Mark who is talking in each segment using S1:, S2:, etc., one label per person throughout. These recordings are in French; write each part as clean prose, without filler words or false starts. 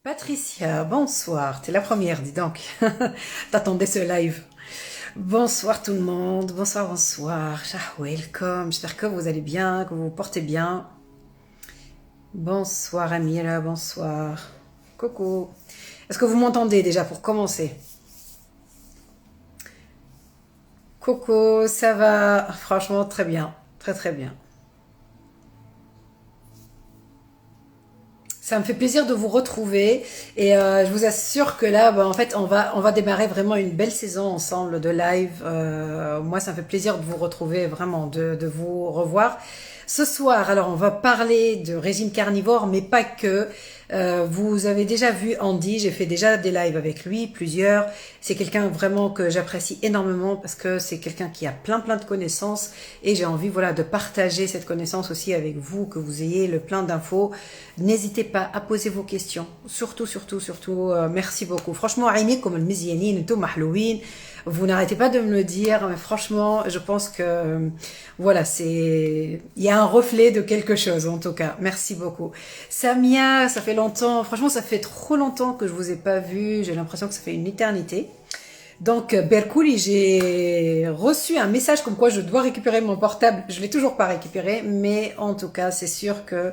S1: Patricia, bonsoir. T'es la première, dis donc. T'attendais ce live. Bonsoir tout le monde. Bonsoir, bonsoir. Welcome. J'espère que vous allez bien, que vous vous portez bien. Bonsoir Amira, bonsoir. Coucou. Est-ce que vous m'entendez déjà pour commencer? Coucou, ça va? Franchement, très bien. Très très bien. Ça me fait plaisir de vous retrouver et je vous assure que là, en fait, on va démarrer vraiment une belle saison ensemble de live. Moi, ça me fait plaisir de vous retrouver, vraiment, de vous revoir. Ce soir, alors, on va parler de régime carnivore, mais pas que. Vous avez déjà vu Andy, j'ai fait déjà des lives avec lui, plusieurs. C'est quelqu'un vraiment que j'apprécie énormément parce que c'est quelqu'un qui a plein de connaissances et j'ai envie voilà de partager cette connaissance aussi avec vous, que vous ayez le plein d'infos. N'hésitez pas à poser vos questions, surtout. Merci beaucoup. Franchement, عينيكم comme المزيانين انتم محلوين. Vous n'arrêtez pas de me le dire, mais franchement, je pense que voilà, il y a un reflet de quelque chose en tout cas. Merci beaucoup. Samia, ça fait longtemps, franchement, ça fait trop longtemps que je vous ai pas vu. J'ai l'impression que ça fait une éternité. Donc, Berkouli, j'ai reçu un message comme quoi je dois récupérer mon portable. Je l'ai toujours pas récupéré, mais en tout cas, c'est sûr que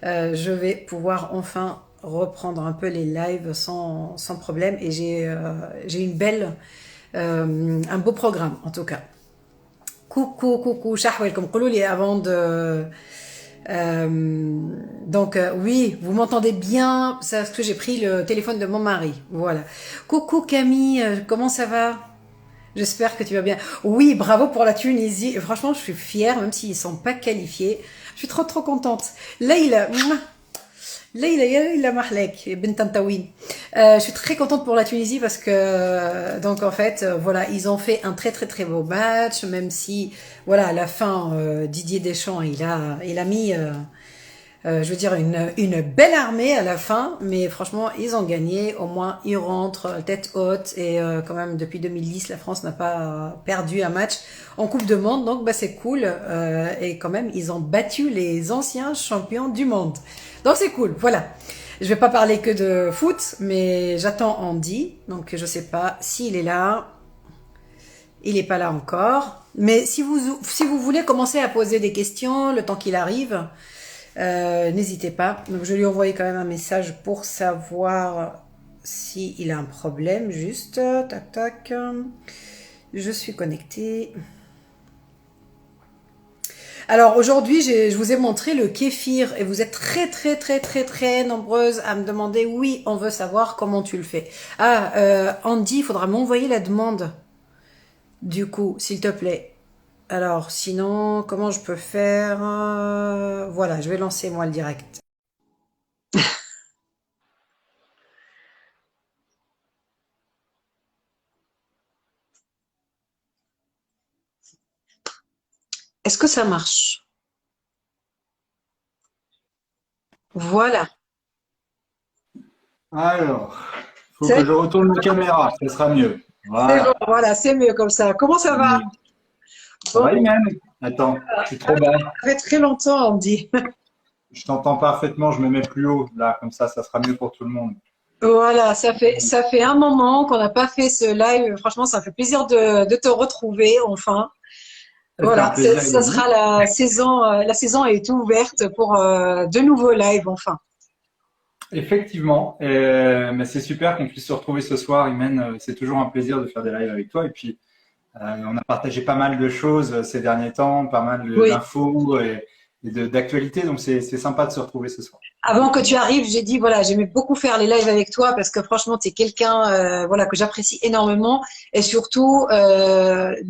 S1: je vais pouvoir enfin reprendre un peu les lives sans problème. Et j'ai une belle, un beau programme en tout cas. Coucou, شحوالكم قولوا لي avant de donc oui, vous m'entendez bien, c'est parce que j'ai pris le téléphone de mon mari. Voilà. Coucou Camille, comment ça va? J'espère que tu vas bien. Oui, bravo pour la Tunisie. Franchement, je suis fière, même s'ils sont pas qualifiés. Je suis trop contente. Leïla, Leïla Mahlek, Ben Tantaouine. Je suis très contente pour la Tunisie parce que donc en fait voilà, ils ont fait un très beau match, même si voilà, à la fin Didier Deschamps il a mis je veux dire une belle armée à la fin, mais franchement ils ont gagné. Au moins ils rentrent tête haute et quand même depuis 2010 la France n'a pas perdu un match en Coupe de Monde, donc bah c'est cool et quand même ils ont battu les anciens champions du monde, donc c'est cool. Voilà, je vais pas parler que de foot, mais j'attends Andy, donc je sais pas s'il est là. Il est pas là encore, mais si vous voulez commencer à poser des questions le temps qu'il arrive, n'hésitez pas. Donc je lui ai envoyé quand même un message pour savoir s'il a un problème. Juste, tac. Je suis connectée. Alors aujourd'hui, je vous ai montré le kéfir et vous êtes très nombreuses à me demander, oui, on veut savoir comment tu le fais. Ah, Andy, il faudra m'envoyer la demande du coup, s'il te plaît. Alors, sinon, comment je peux faire? Voilà, je vais lancer moi le direct. Est-ce que ça marche? Voilà.
S2: Alors, il faut que
S1: C'est
S2: je retourne la caméra, ça sera mieux.
S1: c'est bon,
S2: Voilà.
S1: voilà, c'est mieux comme ça. Comment ça va?
S2: Ça
S1: Bon,
S2: va, Iman? Attends, je suis trop bas.
S1: ça fait très longtemps, on me dit.
S2: Je t'entends parfaitement, je me mets plus haut, là, comme ça sera mieux pour tout le monde.
S1: Voilà, ça fait un moment qu'on n'a pas fait ce live. Franchement, ça me fait plaisir de te retrouver, enfin.
S2: C'est un
S1: Voilà,
S2: plaisir
S1: ça
S2: également.
S1: sera la saison est ouverte pour de nouveaux lives, enfin.
S2: Effectivement, mais c'est super qu'on puisse se retrouver ce soir, Iman. C'est toujours un plaisir de faire des lives avec toi. Et puis, on a partagé pas mal de choses ces derniers temps, pas mal
S1: Oui.
S2: d'infos et d'actualités, donc c'est sympa de se retrouver ce soir.
S1: Avant que tu arrives, j'ai dit voilà, j'aimais beaucoup faire les lives avec toi parce que franchement, tu es quelqu'un voilà que j'apprécie énormément et surtout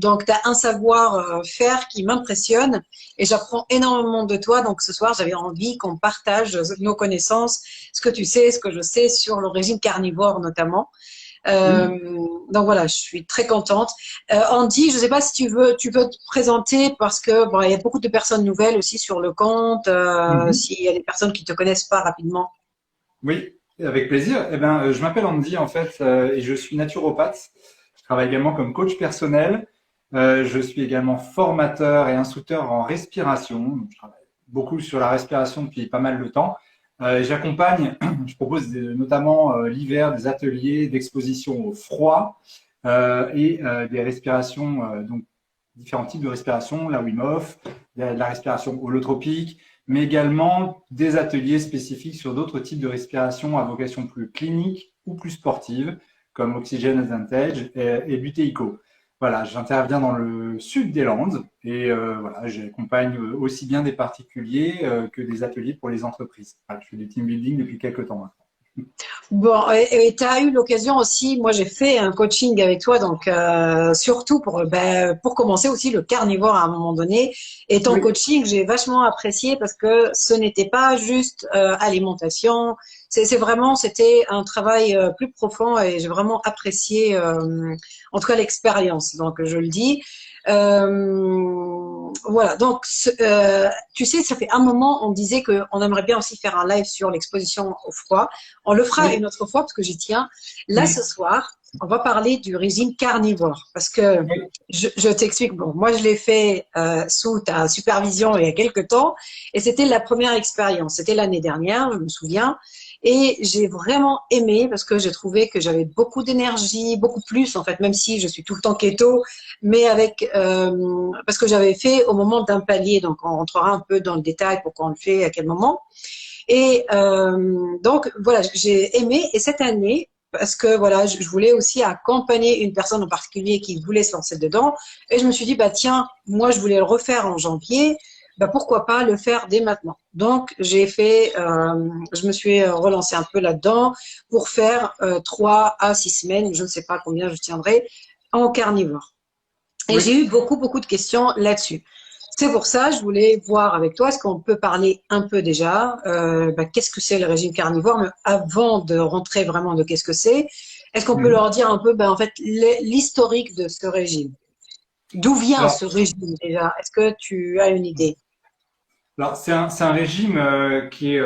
S1: donc tu as un savoir faire qui m'impressionne et j'apprends énormément de toi. Donc ce soir, j'avais envie qu'on partage nos connaissances, ce que tu sais, ce que je sais sur le régime carnivore notamment.
S2: Oui.
S1: Euh, donc voilà, je suis très contente. Andy, je ne sais pas si tu veux te présenter parce que bon, il y a beaucoup de personnes nouvelles aussi sur le compte.
S2: Mhm.
S1: S'il y a des personnes qui te connaissent pas rapidement.
S2: Oui, avec plaisir. Eh ben, je m'appelle Andy en fait et je suis naturopathe. Je travaille également comme coach personnel. Je suis également formateur et instructeur en respiration. Donc, je travaille beaucoup sur la respiration depuis pas mal de temps. J'accompagne, je propose notamment l'hiver des ateliers d'exposition au froid et des respirations, donc différents types de respiration, la Wim Hof, la respiration holotropique, mais également des ateliers spécifiques sur d'autres types de respiration à vocation plus clinique ou plus sportive, comme Oxygen Advantage et Butéico. Voilà, j'interviens dans le sud des Landes et voilà, j'accompagne aussi bien des particuliers que des ateliers pour les entreprises. Voilà, je fais du team building depuis quelques temps maintenant.
S1: Bon, et tu as eu l'occasion aussi, moi j'ai fait un coaching avec toi, donc surtout pour commencer aussi le carnivore à un moment donné. Et ton
S2: Oui,
S1: coaching, j'ai vachement apprécié parce que ce n'était pas juste alimentation, c'était un travail plus profond et j'ai vraiment apprécié, en tout cas l'expérience. Donc je le dis. Voilà, donc tu sais, ça fait un moment, on disait qu'on aimerait bien aussi faire un live sur l'exposition au froid. On le fera
S2: oui,
S1: une autre fois parce que j'y tiens. Là, ce
S2: oui,
S1: soir, on va parler du régime carnivore parce que
S2: oui,
S1: je t'explique. Bon, moi, je l'ai fait sous ta supervision il y a quelques temps et c'était la première expérience. C'était l'année dernière, je me souviens. Et j'ai vraiment aimé parce que j'ai trouvé que j'avais beaucoup d'énergie, beaucoup plus en fait, même si je suis tout le temps keto, mais parce que j'avais fait au moment d'un palier. Donc, on rentrera un peu dans le détail pourquoi on le fait, à quel moment. Et donc voilà, j'ai aimé. Et cette année, parce que voilà, je voulais aussi accompagner une personne en particulier qui voulait se lancer dedans. Et je me suis dit, bah tiens, moi je voulais le refaire en janvier. Bah pourquoi pas le faire dès maintenant. Donc je me suis relancée un peu là-dedans pour faire 3 à 6 semaines, je ne sais pas combien je tiendrai, en carnivore. Et j'ai
S2: oui.
S1: eu beaucoup de questions là-dessus. C'est pour ça, je voulais voir avec toi, est-ce qu'on peut parler un peu déjà, qu'est-ce que c'est le régime carnivore, mais avant de rentrer vraiment de qu'est-ce que c'est, est-ce qu'on peut
S2: Mhm.
S1: leur dire un peu, en fait, l'historique de ce régime? D'où vient
S2: Alors,
S1: ce régime déjà? Est-ce que tu as une idée?
S2: alors c'est un régime qui est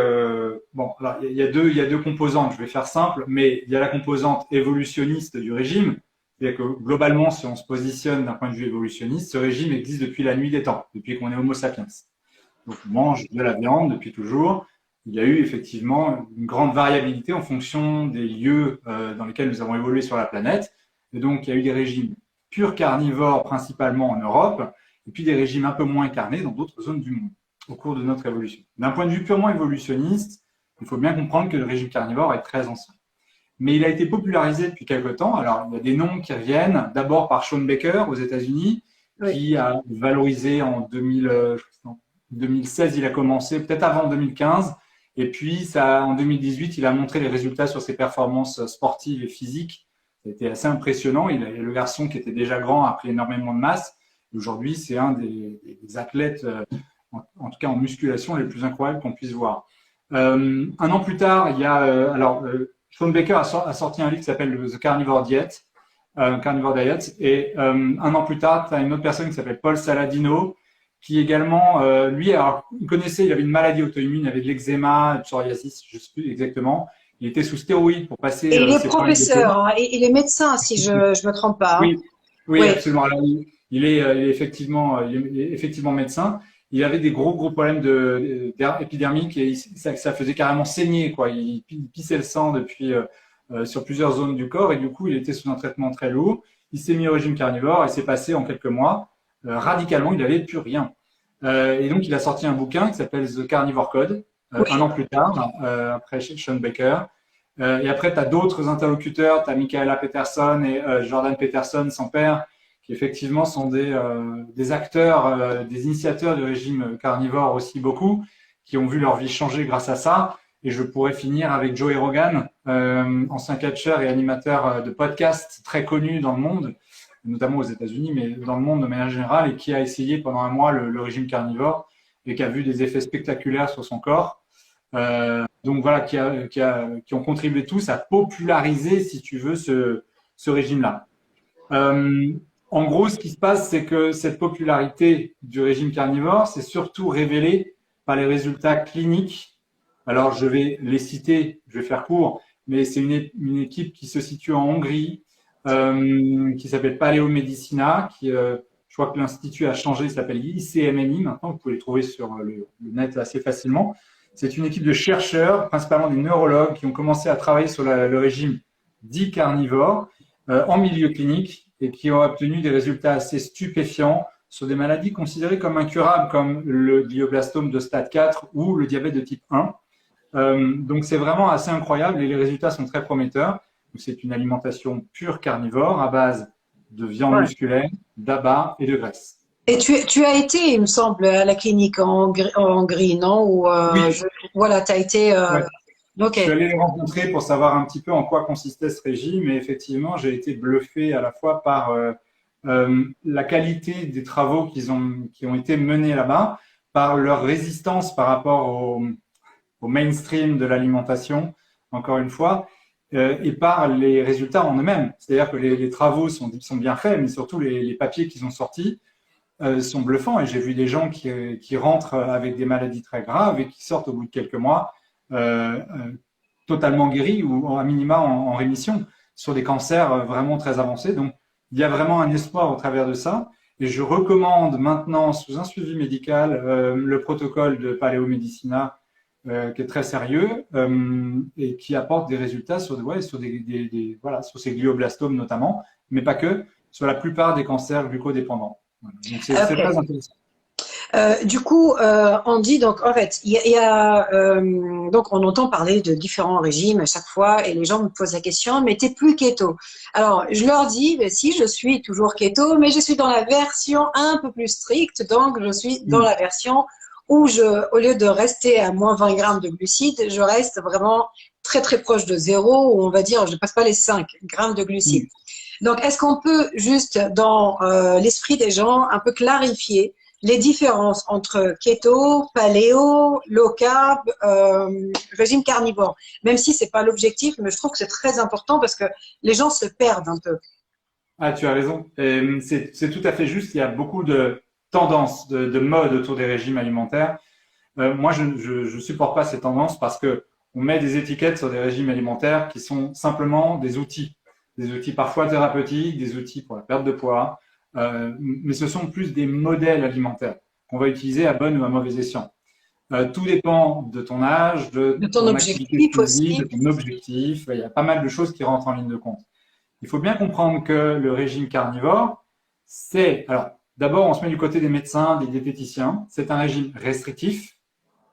S2: bon. Alors il y a deux composantes. Je vais faire simple, mais il y a la composante évolutionniste du régime. C'est-à-dire que globalement, si on se positionne d'un point de vue évolutionniste, ce régime existe depuis la nuit des temps, depuis qu'on est Homo sapiens. Donc on mange de la viande depuis toujours. Il y a eu effectivement une grande variabilité en fonction des lieux dans lesquels nous avons évolué sur la planète. Et donc il y a eu des régimes purs carnivores principalement en Europe, et puis des régimes un peu moins carnés dans d'autres zones du monde au cours de notre évolution. D'un point de vue purement évolutionniste, il faut bien comprendre que le régime carnivore est très ancien. Mais il a été popularisé depuis quelque temps. Alors, il y a des noms qui reviennent. D'abord par Sean Baker aux États-Unis,
S1: Oui.
S2: qui a valorisé en 2016, il a commencé, peut-être avant 2015. Et puis, en 2018, il a montré les résultats sur ses performances sportives et physiques. C'était assez impressionnant. Le garçon qui était déjà grand a pris énormément de masse. Aujourd'hui, c'est un des athlètes, en tout cas en musculation, les plus incroyables qu'on puisse voir. Un an plus tard, il y a Sean Baker a sorti un livre qui s'appelle The Carnivore Diet, Carnivore Diet, et un an plus tard, tu as une autre personne qui s'appelle Paul Saladino, qui également, lui, alors, il avait une maladie auto-immune, il avait de l'eczéma, de psoriasis, je ne sais plus exactement. Il était sous stéroïdes pour passer
S1: Et il est
S2: ses problèmes de peau.
S1: professeur, hein, et il est médecin, si je me trompe pas, hein.
S2: Oui, oui,
S1: Oui.
S2: absolument. Alors, il est effectivement médecin. Il avait des gros problèmes épidermiques et ça faisait carrément saigner, quoi. Il pissait le sang depuis sur plusieurs zones du corps et du coup, il était sous un traitement très lourd. Il s'est mis au régime carnivore et c'est passé en quelques mois. Radicalement, il n'avait plus rien. Et donc, il a sorti un bouquin qui s'appelle The Carnivore Code, un
S1: Oui.
S2: an plus tard, après Sean Baker. Et après, tu as d'autres interlocuteurs, tu as Michaela Peterson et Jordan Peterson, son père, qui effectivement sont des acteurs, des initiateurs du régime carnivore aussi beaucoup, qui ont vu leur vie changer grâce à ça. Et je pourrais finir avec Joey Rogan, ancien catcheur et animateur de podcasts très connu dans le monde, notamment aux États-Unis, mais dans le monde de manière générale, et qui a essayé pendant un mois le régime carnivore et qui a vu des effets spectaculaires sur son corps. Donc voilà, qui ont contribué tous à populariser, si tu veux, ce régime-là. Euh, En gros, ce qui se passe, c'est que cette popularité du régime carnivore, c'est surtout révélée par les résultats cliniques. Alors, je vais les citer, je vais faire court, mais c'est une équipe qui se situe en Hongrie, qui s'appelle Paleo Medicina, je crois que l'institut a changé, il s'appelle ICMNI maintenant, vous pouvez le trouver sur le net assez facilement. C'est une équipe de chercheurs, principalement des neurologues, qui ont commencé à travailler sur le régime dit carnivore en milieu clinique et qui ont obtenu des résultats assez stupéfiants sur des maladies considérées comme incurables, comme le glioblastome de stade 4 ou le diabète de type 1. Donc c'est vraiment assez incroyable et les résultats sont très prometteurs. C'est une alimentation pure carnivore à base de viande musculaire, d'abats et de graisse.
S1: Et tu as été, il me semble, à la clinique en gris, non? Ou,
S2: Oui,
S1: voilà, tu as été.
S2: ouais. Je
S1: Ok.
S2: suis allé les rencontrer pour savoir un petit peu en quoi consistait ce régime et effectivement, j'ai été bluffé à la fois par la qualité des travaux qui ont été menés là-bas, par leur résistance par rapport au mainstream de l'alimentation, encore une fois, et par les résultats en eux-mêmes. C'est-à-dire que les travaux sont bien faits, mais surtout les papiers qu'ils ont sortis sont bluffants. Et j'ai vu des gens qui rentrent avec des maladies très graves et qui sortent au bout de quelques mois totalement guéris ou à minima en rémission sur des cancers vraiment très avancés. Donc, il y a vraiment un espoir au travers de ça. Et je recommande maintenant, sous un suivi médical, le protocole de Paleo Medicina, qui est très sérieux et qui apporte des résultats sur sur ces glioblastomes notamment, mais pas que, sur la plupart des cancers glucodépendants. Voilà. Donc, c'est
S1: Ok.
S2: très intéressant.
S1: Du coup, on dit donc en fait, donc on entend parler de différents régimes à chaque fois et les gens me posent la question, mais t'es plus keto. Alors je leur dis, ben, si je suis toujours keto, mais je suis dans la version un peu plus stricte, donc je suis dans la version où au lieu de rester à moins 20 grammes de glucides, je reste vraiment très très proche de zéro, ou on va dire, je ne passe pas les 5 grammes de glucides. Donc est-ce qu'on peut juste dans l'esprit des gens un peu clarifier les différences entre keto, paléo, low carb, régime carnivore. Même si c'est pas l'objectif, mais je trouve que c'est très important parce que les gens se perdent un peu.
S2: Ah, tu as raison. C'est tout à fait juste. Il y a beaucoup de tendances, de modes autour des régimes alimentaires. Moi, je supporte pas ces tendances parce que on met des étiquettes sur des régimes alimentaires qui sont simplement des outils parfois thérapeutiques, des outils pour la perte de poids, mais ce sont plus des modèles alimentaires qu'on va utiliser à bon ou à mauvais escient. Tout dépend de ton âge,
S1: De
S2: de
S1: ton
S2: ton activité
S1: objectif
S2: physique, de
S1: aussi.
S2: ton objectif. Il y a pas mal de choses qui rentrent en ligne de compte. Il faut bien comprendre que le régime carnivore, alors, d'abord, on se met du côté des médecins, des diététiciens. C'est un régime restrictif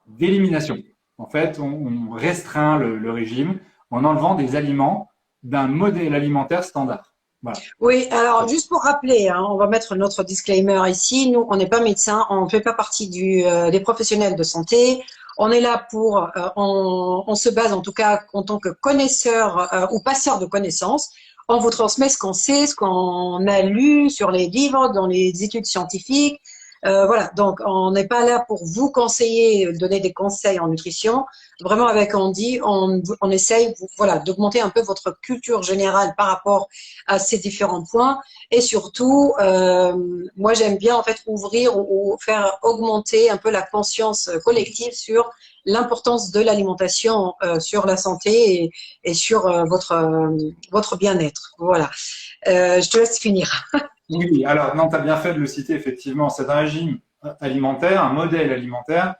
S2: d'élimination. En fait, on restreint le régime en enlevant des aliments d'un modèle alimentaire standard. Voilà.
S1: Oui, alors juste pour rappeler, hein, on va mettre notre disclaimer ici. Nous, on n'est pas médecin, on ne fait pas partie des professionnels de santé. On est là on se base en tout cas en tant que connaisseur ou passeur de connaissances. On vous transmet ce qu'on sait, ce qu'on a lu sur les livres, dans les études scientifiques. Voilà, donc on n'est pas là pour vous conseiller, donner des conseils en nutrition. Vraiment, avec Andy, on essaye, voilà, d'augmenter un peu votre culture générale par rapport à ces différents points. Et surtout, moi, j'aime bien en fait ouvrir ou faire augmenter un peu la conscience collective sur l'importance de l'alimentation sur la santé et sur votre bien-être. Voilà. Je te laisse finir.
S2: Oui, alors, non, tu as bien fait de le citer, effectivement. C'est un régime alimentaire, un modèle alimentaire,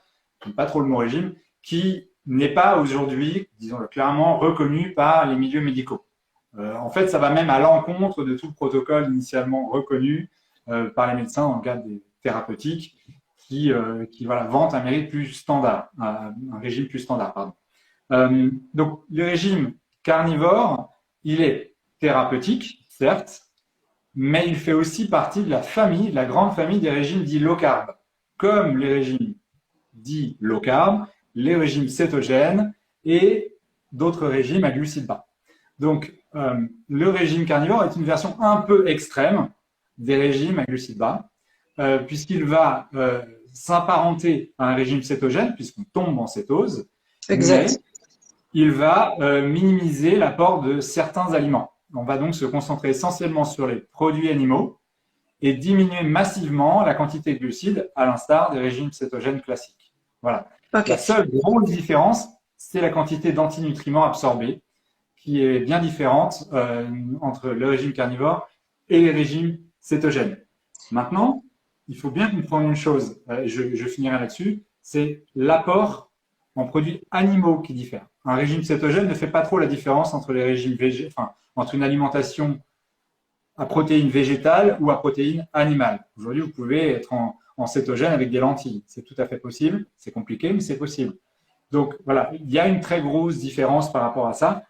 S2: pas trop le mot régime, qui n'est pas aujourd'hui, disons-le clairement, reconnu par les milieux médicaux. En fait, ça va même à l'encontre de tout le protocole initialement reconnu par les médecins dans le cadre des thérapeutiques qui voilà, vantent un mérite plus standard, un régime plus standard, pardon. Donc, le régime carnivore, il est thérapeutique, certes, mais il fait aussi partie de la famille, de la grande famille des régimes dits low carb, comme les régimes dits low carb, les régimes cétogènes et d'autres régimes à glucides bas. Donc, le régime carnivore est une version un peu extrême des régimes à glucides bas, puisqu'il va s'apparenter à un régime cétogène, puisqu'on tombe en cétose, mais
S1: Exact.
S2: il va minimiser l'apport de certains aliments. On va donc se concentrer essentiellement sur les produits animaux et diminuer massivement la quantité de glucides, à l'instar des régimes cétogènes classiques. Voilà. La
S1: Ok.
S2: seule grosse différence, c'est la quantité d'antinutriments absorbés, qui est bien différente entre le régime carnivore et les régimes cétogènes. Maintenant, il faut bien comprendre une chose, je finirai là-dessus, c'est l'apport en produits animaux qui diffèrent. Un régime cétogène ne fait pas trop la différence entre les régimes entre une alimentation à protéines végétales ou à protéines animales. Aujourd'hui, vous pouvez être en cétogène avec des lentilles. C'est tout à fait possible. C'est compliqué, mais c'est possible. Donc voilà, il y a une très grosse différence par rapport à ça.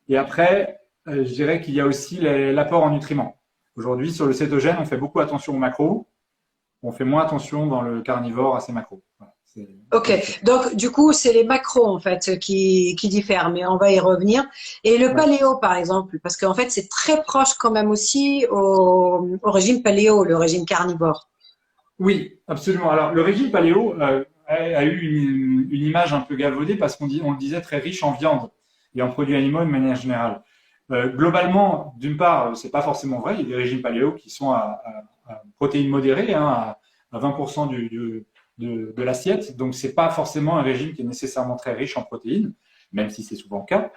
S2: Et après, je dirais qu'il y a aussi l'apport en nutriments. Aujourd'hui, sur le cétogène, on fait beaucoup attention aux macros. On fait moins attention dans le carnivore à ces macros. Voilà,
S1: Ok, donc du coup, c'est les macros en fait qui diffèrent, mais on va y revenir. Et le
S2: ouais.
S1: paléo, par exemple, parce qu'en fait, c'est très proche quand même aussi au régime paléo, le régime carnivore.
S2: Oui, absolument. Alors, le régime paléo a eu une image un peu galvaudée parce on le disait très riche en viande et en produits animaux de manière générale. Globalement, d'une part, c'est pas forcément vrai. Il y a des régimes paléo qui sont à protéines modérées, hein, à 20% de l'assiette. Donc, c'est pas forcément un régime qui est nécessairement très riche en protéines, même si c'est souvent le cas.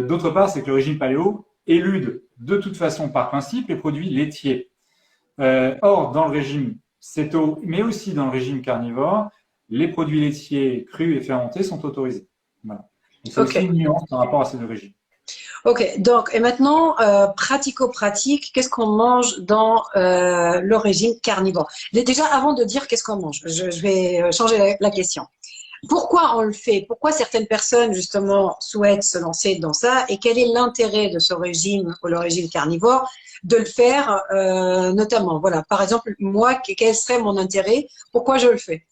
S2: D'autre part, c'est que le régime paléo élude de toute façon, par principe, les produits laitiers. Or, dans le régime céto, mais aussi dans le régime carnivore, les produits laitiers crus et fermentés sont autorisés. Voilà. C'est
S1: Ok,
S2: aussi une nuance par rapport à ces deux régimes.
S1: ok. Donc, et maintenant, pratico-pratique, qu'est-ce qu'on mange dans le régime carnivore? Déjà, avant de dire qu'est-ce qu'on mange, je vais changer la question. Pourquoi on le fait? Pourquoi certaines personnes, justement, souhaitent se lancer dans ça? Et quel est l'intérêt de ce régime, ou le régime carnivore, de le faire, notamment? Voilà. Par exemple, moi, quel serait mon intérêt? Pourquoi je le fais?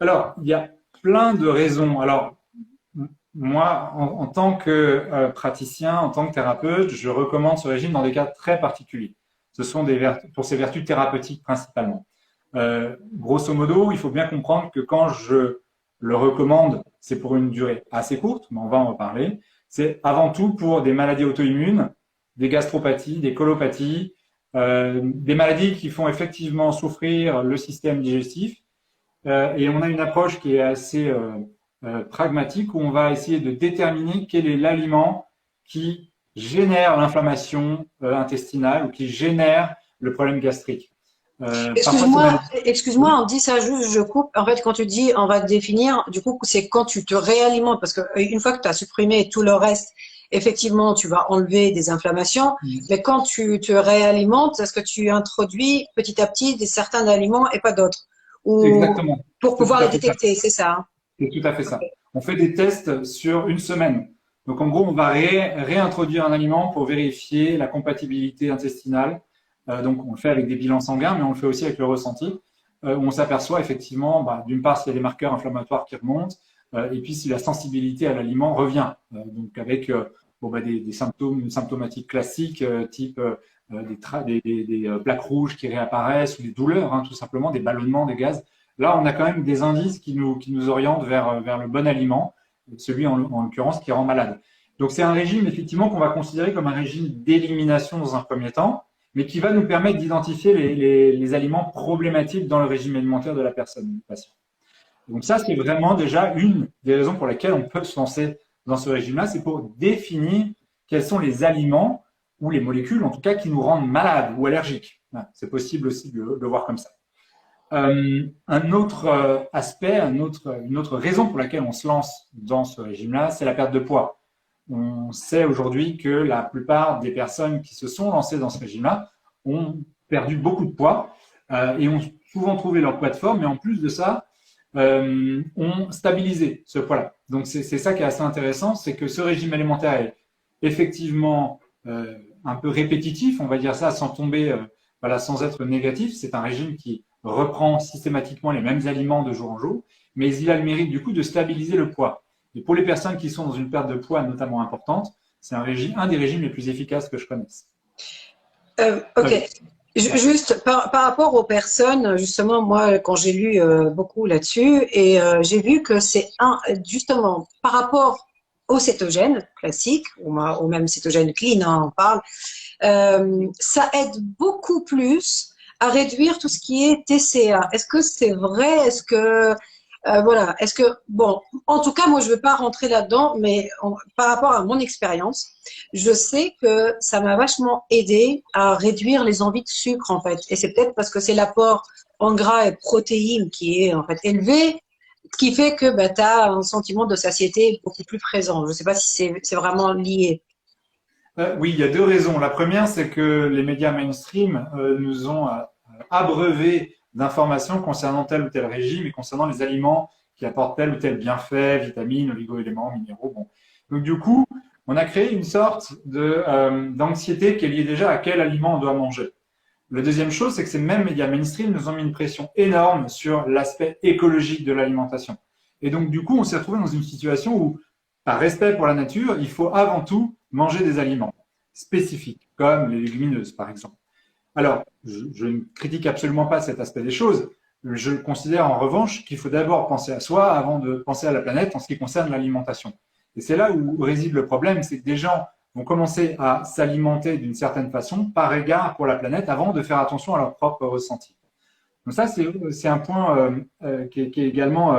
S2: Alors, il y a plein de raisons. Alors, moi, en tant que praticien, en tant que thérapeute, je recommande ce régime dans des cas très particuliers. Ce sont pour ses vertus thérapeutiques principalement. Grosso modo, il faut bien comprendre que quand je le recommande, c'est pour une durée assez courte, mais on va en reparler. C'est avant tout pour des maladies auto-immunes, des gastropathies, des colopathies, des maladies qui font effectivement souffrir le système digestif. Et on a une approche qui est assez pragmatique où on va essayer de déterminer quel est l'aliment qui génère l'inflammation intestinale ou qui génère le problème gastrique. Parfois, c'est
S1: Excuse-moi,
S2: mal.
S1: excuse-moi,
S2: Oui,
S1: on dit ça juste, je coupe. En fait, quand tu dis, on va définir, du coup, c'est quand tu te réalimentes, parce que une fois que tu as supprimé tout le reste, effectivement, tu vas enlever des inflammations. Mais quand tu te réalimentes, est-ce que tu introduis petit à petit certains aliments et pas d'autres? Ou
S2: exactement.
S1: pour
S2: C'est tout
S1: pouvoir les
S2: à fait ça.
S1: détecter, c'est ça, hein?
S2: C'est tout à fait ça. On fait des tests sur une semaine. Donc, en gros, on va réintroduire un aliment pour vérifier la compatibilité intestinale. Donc, on le fait avec des bilans sanguins, mais on le fait aussi avec le ressenti. Où on s'aperçoit effectivement, d'une part, s'il y a des marqueurs inflammatoires qui remontent, et puis si la sensibilité à l'aliment revient. Donc, avec des symptômes, une symptomatique classique, type des plaques rouges qui réapparaissent, ou des douleurs, hein, tout simplement, des ballonnements, des gaz. Là, on a quand même des indices qui nous orientent vers le bon aliment, celui en l'occurrence qui rend malade. Donc c'est un régime effectivement qu'on va considérer comme un régime d'élimination dans un premier temps, mais qui va nous permettre d'identifier les aliments problématiques dans le régime alimentaire de la personne, du patient. Donc ça, c'est vraiment déjà une des raisons pour lesquelles on peut se lancer dans ce régime-là, c'est pour définir quels sont les aliments ou les molécules, en tout cas, qui nous rendent malades ou allergiques. C'est possible aussi de le voir comme ça. Un autre aspect, une autre raison pour laquelle on se lance dans ce régime-là, c'est la perte de poids. On sait aujourd'hui que la plupart des personnes qui se sont lancées dans ce régime-là ont perdu beaucoup de poids et ont souvent trouvé leur poids de forme, mais en plus de ça, ont stabilisé ce poids-là. Donc c'est ça qui est assez intéressant, c'est que ce régime alimentaire est effectivement un peu répétitif, on va dire ça, sans tomber, sans être négatif. C'est un régime qui reprend systématiquement les mêmes aliments de jour en jour, mais il a le mérite du coup de stabiliser le poids. Et pour les personnes qui sont dans une perte de poids notamment importante, c'est un des régimes les plus efficaces que je connaisse.
S1: Ok.
S2: Ouais.
S1: Juste par rapport aux personnes, justement, moi, quand j'ai lu beaucoup là-dessus, et j'ai vu que c'est justement, par rapport au cétogène classique, ou même cétogène clean, hein, on parle, ça aide beaucoup plus à réduire tout ce qui est TCA. Est-ce que c'est vrai? Est-ce que voilà, est-ce que bon, en tout cas, moi, je ne veux pas rentrer là-dedans, mais par rapport à mon expérience, je sais que ça m'a vachement aidé à réduire les envies de sucre, en fait. Et c'est peut-être parce que c'est l'apport en gras et protéines qui est en fait élevé ce qui fait que bah, tu as un sentiment de satiété beaucoup plus présent. Je ne sais pas si c'est vraiment lié.
S2: Oui, il y a deux raisons. La première, c'est que les médias mainstream nous ont abreuvés d'informations concernant tel ou tel régime et concernant les aliments qui apportent tel ou tel bienfait, vitamines, oligo-éléments, minéraux. Bon. Donc du coup, on a créé une sorte d'anxiété qui est liée déjà à quel aliment on doit manger. La deuxième chose, c'est que ces mêmes médias mainstream nous ont mis une pression énorme sur l'aspect écologique de l'alimentation. Et donc du coup, on s'est retrouvé dans une situation où, par respect pour la nature, il faut avant tout manger des aliments spécifiques, comme les légumineuses, par exemple. Alors, je ne critique absolument pas cet aspect des choses. Je considère en revanche qu'il faut d'abord penser à soi avant de penser à la planète en ce qui concerne l'alimentation. Et c'est là où réside le problème, c'est que des gens vont commencer à s'alimenter d'une certaine façon par égard pour la planète avant de faire attention à leur propre ressenti. Donc ça, c'est un point qui est également,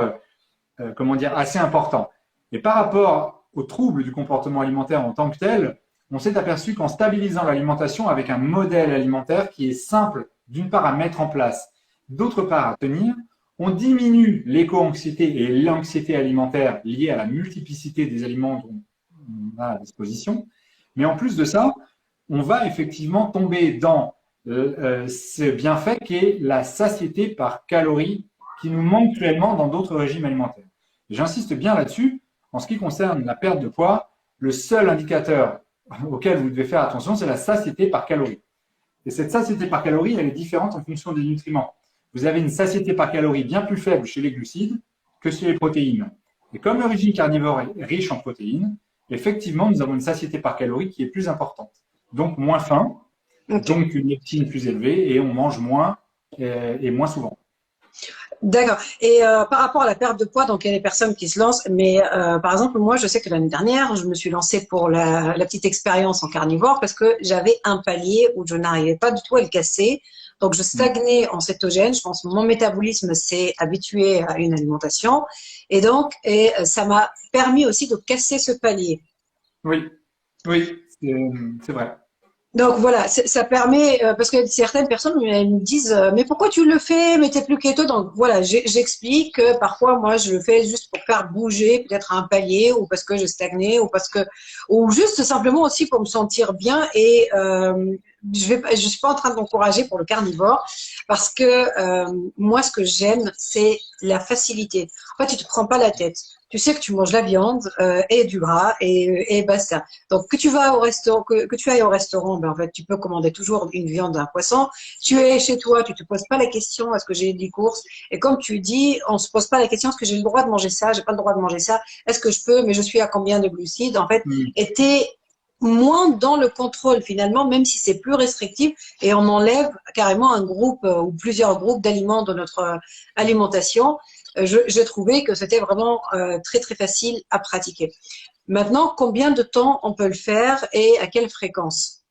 S2: comment dire, assez important. Et par rapport aux troubles du comportement alimentaire en tant que tel, on s'est aperçu qu'en stabilisant l'alimentation avec un modèle alimentaire qui est simple, d'une part à mettre en place, d'autre part à tenir, on diminue l'éco-anxiété et l'anxiété alimentaire liée à la multiplicité des aliments dont on a à disposition. Mais en plus de ça, on va effectivement tomber dans ce bienfait qui est la satiété par calories qui nous manque cruellement dans d'autres régimes alimentaires. J'insiste bien là-dessus. En ce qui concerne la perte de poids, le seul indicateur auquel vous devez faire attention, c'est la satiété par calorie. Et cette satiété par calorie, elle est différente en fonction des nutriments. Vous avez une satiété par calorie bien plus faible chez les glucides que chez les protéines. Et comme le régime carnivore est riche en protéines, effectivement, nous avons une satiété par calorie qui est plus importante. Donc moins faim, donc une leptine plus élevée et on mange moins et moins souvent.
S1: D'accord. Et par rapport à la perte de poids, donc il y a des personnes qui se lancent, mais par exemple moi je sais que l'année dernière je me suis lancée pour la petite expérience en carnivore parce que j'avais un palier où je n'arrivais pas du tout à le casser, donc je stagnais en cétogène. Je pense que mon métabolisme s'est habitué à une alimentation et donc ça m'a permis aussi de casser ce palier.
S2: Oui, oui, c'est vrai.
S1: Donc voilà, ça permet, parce que certaines personnes elles me disent mais pourquoi tu le fais, mais t'es plus keto. Donc voilà, j'explique que parfois moi je le fais juste pour faire bouger peut-être un palier ou parce que je stagnais ou parce que ou juste simplement aussi pour me sentir bien et je suis pas en train d'encourager pour le carnivore parce que moi ce que j'aime c'est la facilité. En fait, tu te prends pas la tête. Tu sais que tu manges la viande et du gras et basta. Donc que tu vas au restaurant, que tu ailles au restaurant, ben en fait tu peux commander toujours une viande, un poisson. Tu es chez toi, tu te poses pas la question est-ce que j'ai des courses. Et comme tu dis, on se pose pas la question est-ce que j'ai le droit de manger ça, j'ai pas le droit de manger ça. Est-ce que je peux, mais je suis à combien de glucides en fait. Et t'es moins dans le contrôle finalement, même si c'est plus restrictif et on enlève carrément un groupe ou plusieurs groupes d'aliments de notre alimentation. J'ai trouvé que c'était vraiment très très facile à pratiquer. Maintenant, combien de temps on peut le faire et à quelle fréquence?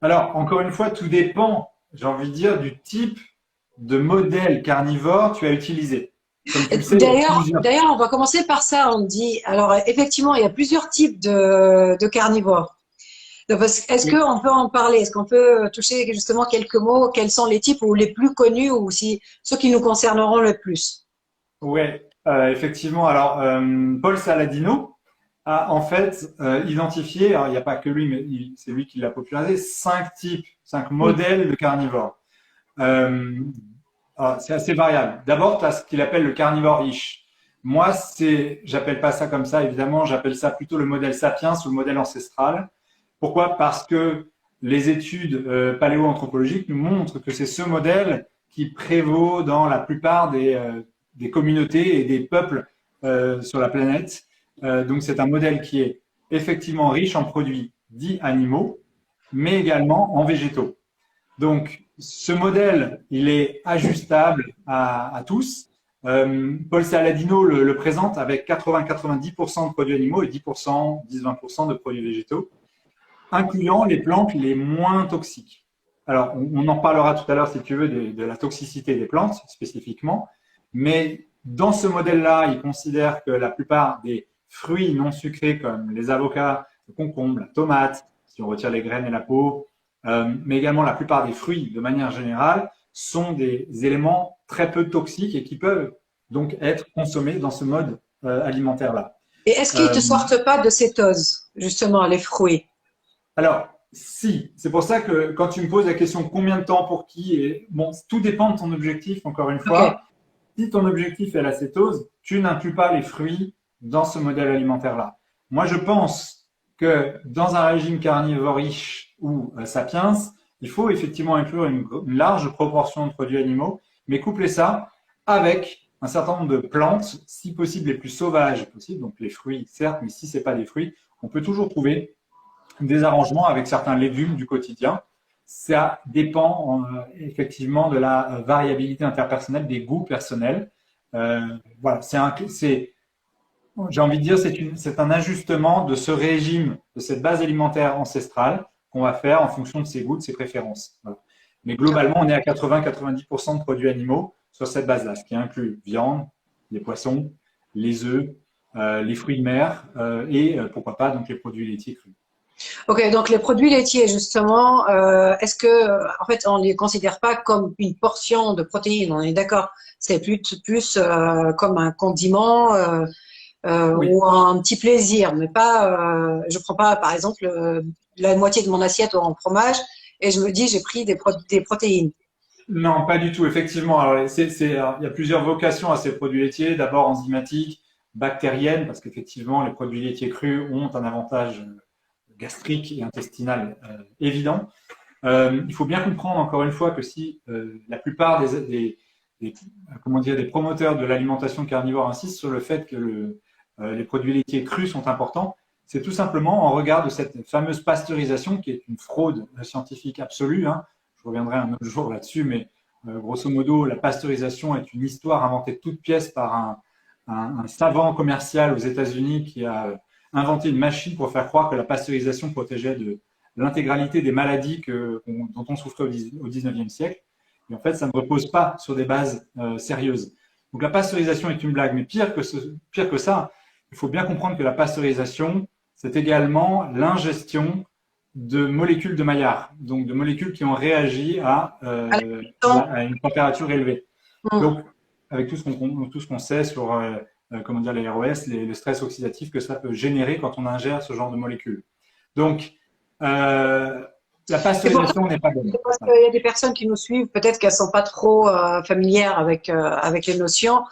S2: Alors, encore une fois, tout dépend, j'ai envie de dire, du type de modèle carnivore tu as utilisé. Comme tu le sais, il y a plusieurs.
S1: D'ailleurs, on va commencer par ça. On dit, alors effectivement, il y a plusieurs types de carnivores. Est-ce qu'on peut en parler? Est-ce qu'on peut toucher justement quelques mots? Quels sont les types ou les plus connus ou si ceux qui nous concerneront le plus?
S2: Oui, effectivement. Alors, Paul Saladino a en fait identifié, alors il n'y a pas que lui, mais c'est lui qui l'a popularisé, 5 types, 5 modèles de carnivores. C'est assez variable. D'abord, tu as ce qu'il appelle le carnivore riche. Moi, j'appelle pas ça comme ça, évidemment, j'appelle ça plutôt le modèle sapiens ou le modèle ancestral. Pourquoi? Parce que les études paléoanthropologiques nous montrent que c'est ce modèle qui prévaut dans la plupart des communautés et des peuples sur la planète. Donc, c'est un modèle qui est effectivement riche en produits dits animaux, mais également en végétaux. Donc, ce modèle, il est ajustable à tous. Paul Saladino le présente avec 80-90% de produits animaux et 10%, 10-20% de produits végétaux, incluant les plantes les moins toxiques. Alors, on en parlera tout à l'heure, si tu veux, de la toxicité des plantes spécifiquement, mais dans ce modèle-là, il considère que la plupart des fruits non sucrés comme les avocats, le concombre, la tomate, si on retire les graines et la peau, mais également la plupart des fruits de manière générale, sont des éléments très peu toxiques et qui peuvent donc être consommés dans ce mode alimentaire-là.
S1: Et est-ce qu'ils te sortent pas de cétose, justement, les fruits?
S2: Alors, si, c'est pour ça que quand tu me poses la question combien de temps pour qui, et bon, tout dépend de ton objectif, encore une
S1: Ok,
S2: fois. Si ton objectif est la cétose, tu n'inclus pas les fruits dans ce modèle alimentaire-là. Moi, je pense que dans un régime carnivore riche ou sapiens, il faut effectivement inclure une large proportion de produits animaux, mais coupler ça avec un certain nombre de plantes, si possible les plus sauvages possible, donc les fruits, certes, mais si ce n'est pas des fruits, on peut toujours trouver des arrangements avec certains légumes du quotidien. Ça dépend effectivement de la variabilité interpersonnelle, des goûts personnels. Voilà, j'ai envie de dire, c'est un ajustement de ce régime, de cette base alimentaire ancestrale qu'on va faire en fonction de ses goûts, de ses préférences. Voilà. Mais globalement, on est à 80-90% de produits animaux sur cette base-là, ce qui inclut viande, les poissons, les œufs, les fruits de mer et pourquoi pas donc les produits laitiers crus.
S1: ok. Donc les produits laitiers, justement, est-ce que, en fait, on les considère pas comme une portion de protéines? On est d'accord. C'est plus comme un condiment
S2: Oui.
S1: ou un petit plaisir, mais pas. Je prends pas, par exemple, la moitié de mon assiette en fromage et je me dis j'ai pris des protéines.
S2: Non, pas du tout, effectivement. Alors, il y a plusieurs vocations à ces produits laitiers. D'abord enzymatiques, bactériennes, parce qu'effectivement, les produits laitiers crus ont un avantage gastrique et intestinal évident. Il faut bien comprendre, encore une fois, que si la plupart comment dire, des promoteurs de l'alimentation carnivore insistent sur le fait que les produits laitiers crus sont importants, c'est tout simplement en regard de cette fameuse pasteurisation qui est une fraude scientifique absolue, hein. Je reviendrai un autre jour là-dessus, mais grosso modo, la pasteurisation est une histoire inventée de toutes pièces par un savant commercial aux États-Unis qui a inventé une machine pour faire croire que la pasteurisation protégeait de l'intégralité des maladies dont on souffrait au 19e siècle. Et en fait, ça ne repose pas sur des bases sérieuses. Donc la pasteurisation est une blague, mais pire que ça, il faut bien comprendre que la pasteurisation, c'est également l'ingestion de molécules de Maillard, donc de molécules qui ont réagi à une température élevée.
S1: Hum.
S2: Donc, avec tout ce qu'on sait sur comment dire, les ROS, le stress oxydatif que ça peut générer quand on ingère ce genre de molécules. Donc, la
S1: C'est pour ça
S2: pasteurisation n'est pas bonne.
S1: parce qu'il y a des personnes qui nous suivent, peut-être qu'elles sont pas trop familières avec les notions.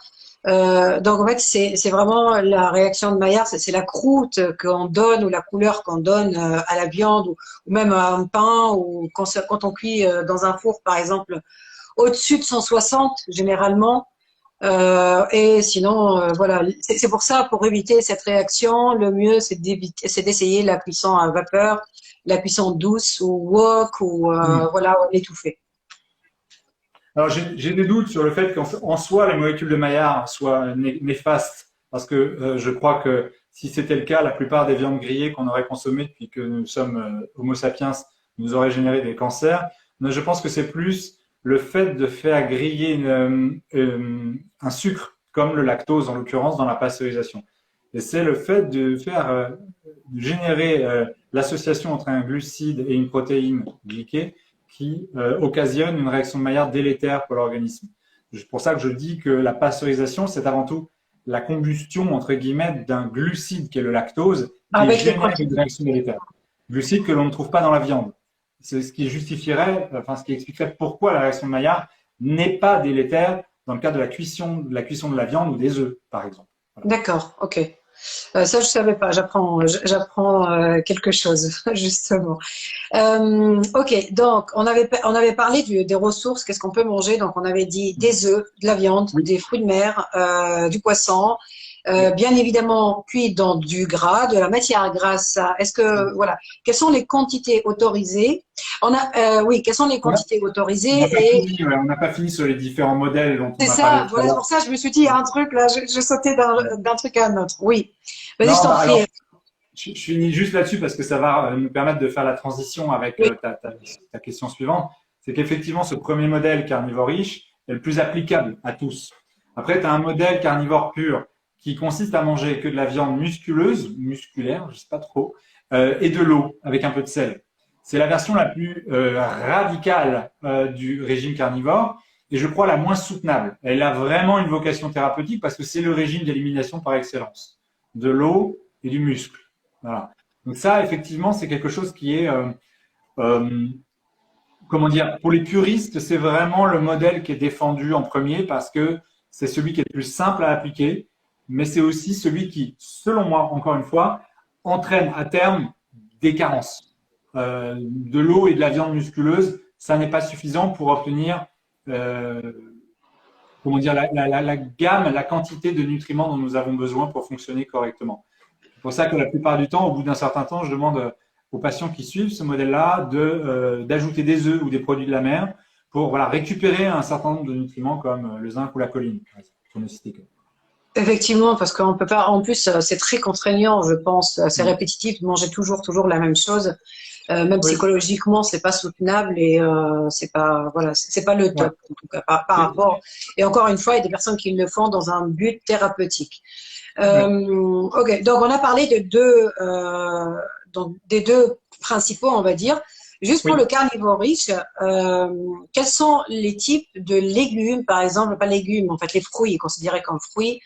S1: Donc en fait, c'est vraiment la réaction de Maillard, c'est la croûte qu'on donne ou la couleur qu'on donne à la viande ou même à un pain ou quand on cuit dans un four, par exemple, au-dessus de 160 généralement. Et sinon, voilà, c'est pour ça, pour éviter cette réaction, le mieux c'est d'essayer la cuisson à vapeur, la cuisson douce ou wok ou voilà, l'étouffer.
S2: Alors, j'ai des doutes sur le fait qu'en soi, les molécules de Maillard soient néfastes, parce que je crois que si c'était le cas, la plupart des viandes grillées qu'on aurait consommées depuis que nous sommes Homo sapiens nous auraient généré des cancers. Mais je pense que c'est plus le fait de faire griller un sucre, comme le lactose en l'occurrence, dans la pasteurisation. Et c'est le fait de générer l'association entre un glucide et une protéine glyquée qui occasionne une réaction de Maillard délétère pour l'organisme. C'est pour ça que je dis que la pasteurisation, c'est avant tout la combustion, entre guillemets, d'un glucide qui est le lactose, qui
S1: Avec les
S2: génère
S1: protéines.
S2: une réaction délétère. Glucide que l'on ne trouve pas dans la viande. C'est ce qui justifierait, enfin, ce qui expliquerait pourquoi la réaction de Maillard n'est pas délétère dans le cas de la cuisson de la viande ou des œufs, par exemple. Voilà.
S1: D'accord, ok. Ça, je savais pas. J'apprends quelque chose justement. Ok, donc on avait parlé des ressources. Qu'est-ce qu'on peut manger? Donc on avait dit des œufs, de la viande,
S2: Oui.
S1: des fruits de mer, du poisson.
S2: Oui.
S1: Bien évidemment cuit dans du gras, de la matière grasse. Est-ce que voilà, quelles sont les quantités autorisées? Oui, quelles sont les
S2: On
S1: quantités
S2: on
S1: autorisées?
S2: n'a pas
S1: Et
S2: fini, ouais, on n'a pas fini sur les différents modèles dont
S1: c'est
S2: on a parlé
S1: ça.
S2: tout à
S1: Voilà, c'est
S2: l'heure.
S1: pour ça que je me suis dit il y a un truc là. Je sautais d'un truc à un autre. Oui, vas-y, je
S2: Non,
S1: t'en
S2: bah
S1: prie.
S2: alors, je finis juste là-dessus parce que ça va nous permettre de faire la transition avec
S1: Oui.
S2: ta question suivante. C'est qu'effectivement, ce premier modèle carnivore riche est le plus applicable à tous. Après, tu as un modèle carnivore pur qui consiste à manger que de la viande musculaire, je sais pas trop, et de l'eau avec un peu de sel. C'est la version la plus radicale du régime carnivore. et je crois la moins soutenable. Elle a vraiment une vocation thérapeutique parce que c'est le régime d'élimination par excellence, de l'eau et du muscle. Voilà. Donc ça, effectivement, c'est quelque chose qui est, euh, comment dire, pour les puristes, c'est vraiment le modèle qui est défendu en premier parce que c'est celui qui est le plus simple à appliquer, mais c'est aussi celui qui, selon moi, encore une fois, entraîne à terme des carences. De l'eau et de la viande musculeuse, ça n'est pas suffisant pour obtenir euh, comment dire, la gamme, la quantité de nutriments dont nous avons besoin pour fonctionner correctement. C'est pour ça que la plupart du temps, au bout d'un certain temps, je demande aux patients qui suivent ce modèle-là d'ajouter des œufs ou des produits de la mer pour voilà, récupérer un certain nombre de nutriments comme le zinc ou la choline, pour ne citer que.
S1: Effectivement, parce qu'on peut pas. En plus, c'est très contraignant, je pense. C'est répétitif de manger toujours la même chose. Même
S2: Oui.
S1: psychologiquement, c'est pas soutenable et c'est pas voilà, c'est pas le top en tout cas par rapport. Et encore une fois, il y a des personnes qui le font dans un but thérapeutique. Ok, donc on a parlé de donc des deux principaux, on va dire. Juste pour
S2: Oui.
S1: le carnivore riche, quels sont les types de légumes, par exemple, pas légumes, en fait les fruits, considérés comme fruits,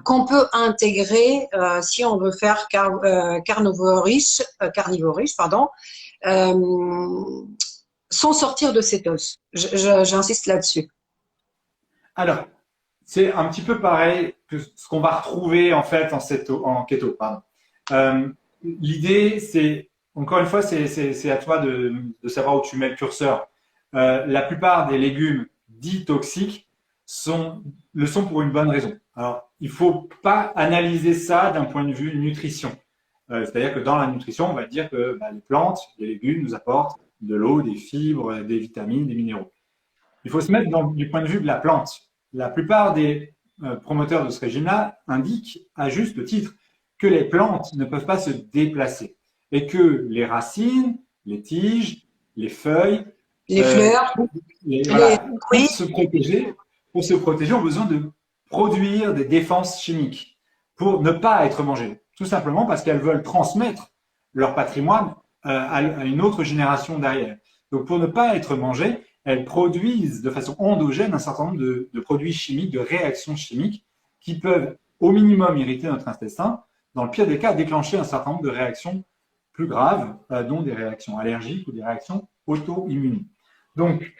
S1: qu'on peut intégrer si on veut faire carnivore riche, pardon, sans sortir de cétose. J'insiste là-dessus.
S2: Alors, c'est un petit peu pareil que ce qu'on va retrouver en fait en keto. Pardon. L'idée, c'est, encore une fois, c'est à toi de savoir où tu mets le curseur. La plupart des légumes dits toxiques le sont pour une bonne raison. Alors, il faut pas analyser ça d'un point de vue nutrition. C'est-à-dire que dans la nutrition, on va dire que les plantes, les légumes nous apportent de l'eau, des fibres, des vitamines, des minéraux. Il faut se mettre du point de vue de la plante. La plupart des promoteurs de ce régime-là indiquent à juste titre que les plantes ne peuvent pas se déplacer et que les racines, les tiges, les feuilles,
S1: les fleurs,
S2: voilà,
S1: oui,
S2: pour se protéger, ont besoin de produire des défenses chimiques pour ne pas être mangées. Tout simplement parce qu'elles veulent transmettre leur patrimoine à une autre génération derrière. Donc pour ne pas être mangées, elles produisent de façon endogène un certain nombre de produits chimiques, de réactions chimiques qui peuvent au minimum irriter notre intestin, dans le pire des cas déclencher un certain nombre de réactions plus graves, dont des réactions allergiques ou des réactions auto-immunes. Donc,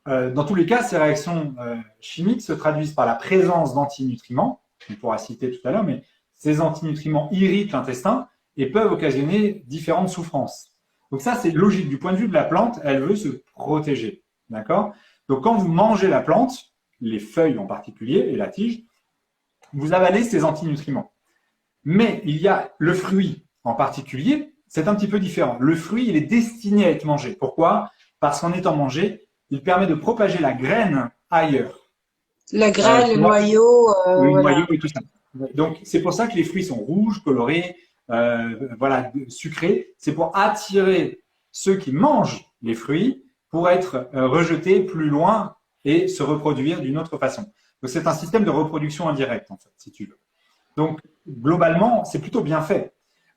S2: dans tous les cas, ces réactions chimiques se traduisent par la présence d'antinutriments, on pourra citer tout à l'heure, mais ces antinutriments irritent l'intestin et peuvent occasionner différentes souffrances. Donc ça, c'est logique. Du point de vue de la plante, elle veut se protéger. D'accord? Donc quand vous mangez la plante, les feuilles en particulier et la tige, vous avalez ces antinutriments. Mais il y a le fruit en particulier, c'est un petit peu différent. Le fruit, il est destiné à être mangé. Pourquoi? Parce qu'en étant mangé, il permet de propager la graine ailleurs.
S1: La graine, le noyau,
S2: le
S1: voilà.
S2: noyau et tout ça. Donc c'est pour ça que les fruits sont rouges, colorés, voilà, sucrés. C'est pour attirer ceux qui mangent les fruits pour être rejetés plus loin et se reproduire d'une autre façon. Donc c'est un système de reproduction indirecte en fait, si tu veux. Donc globalement, c'est plutôt bien fait.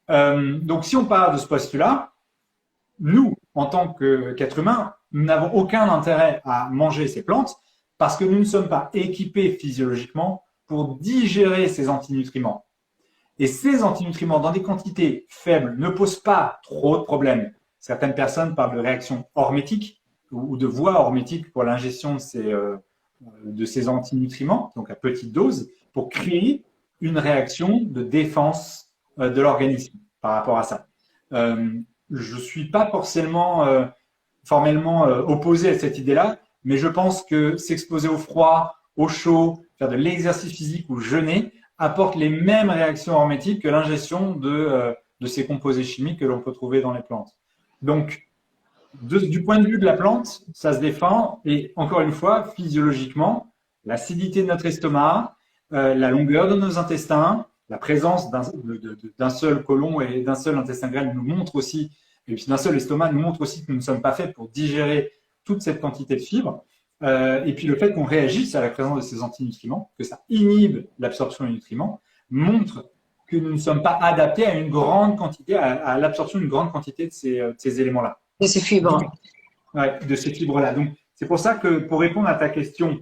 S2: Donc si on part de ce postulat, nous, en tant qu'êtres humains, nous n'avons aucun intérêt à manger ces plantes parce que nous ne sommes pas équipés physiologiquement pour digérer ces antinutriments. Et ces antinutriments, dans des quantités faibles, ne posent pas trop de problèmes. Certaines personnes parlent de réaction hormétique ou de voie hormétique pour l'ingestion de ces antinutriments, donc à petite dose, pour créer une réaction de défense de l'organisme par rapport à ça. Je ne suis pas forcément formellement opposé à cette idée-là, mais je pense que s'exposer au froid, au chaud, faire de l'exercice physique ou jeûner apporte les mêmes réactions hormétiques que l'ingestion de ces composés chimiques que l'on peut trouver dans les plantes. Donc, du point de vue de la plante, ça se défend. Et encore une fois, physiologiquement, l'acidité de notre estomac, la longueur de nos intestins, la présence d'un seul côlon et d'un seul intestin grêle nous montre aussi, et puis d'un seul estomac nous montre aussi que nous ne sommes pas faits pour digérer toute cette quantité de fibres. Et puis le fait qu'on réagisse à la présence de ces antinutriments, que ça inhibe l'absorption des nutriments, montre que nous ne sommes pas adaptés à une grande quantité, à l'absorption d'une grande quantité de ces éléments-là.
S1: De ces fibres.
S2: Ouais, de ces fibres-là. Donc, C'est pour ça que, pour répondre à ta question,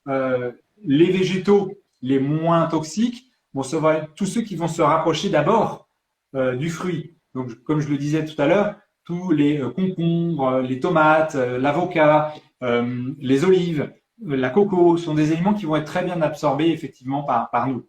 S2: les végétaux les moins toxiques, bon, ça va être tous ceux qui vont se rapprocher d'abord du fruit. Donc, comme je le disais tout à l'heure, tous les concombres, les tomates, l'avocat, les olives, la coco sont des éléments qui vont être très bien absorbés effectivement par nous.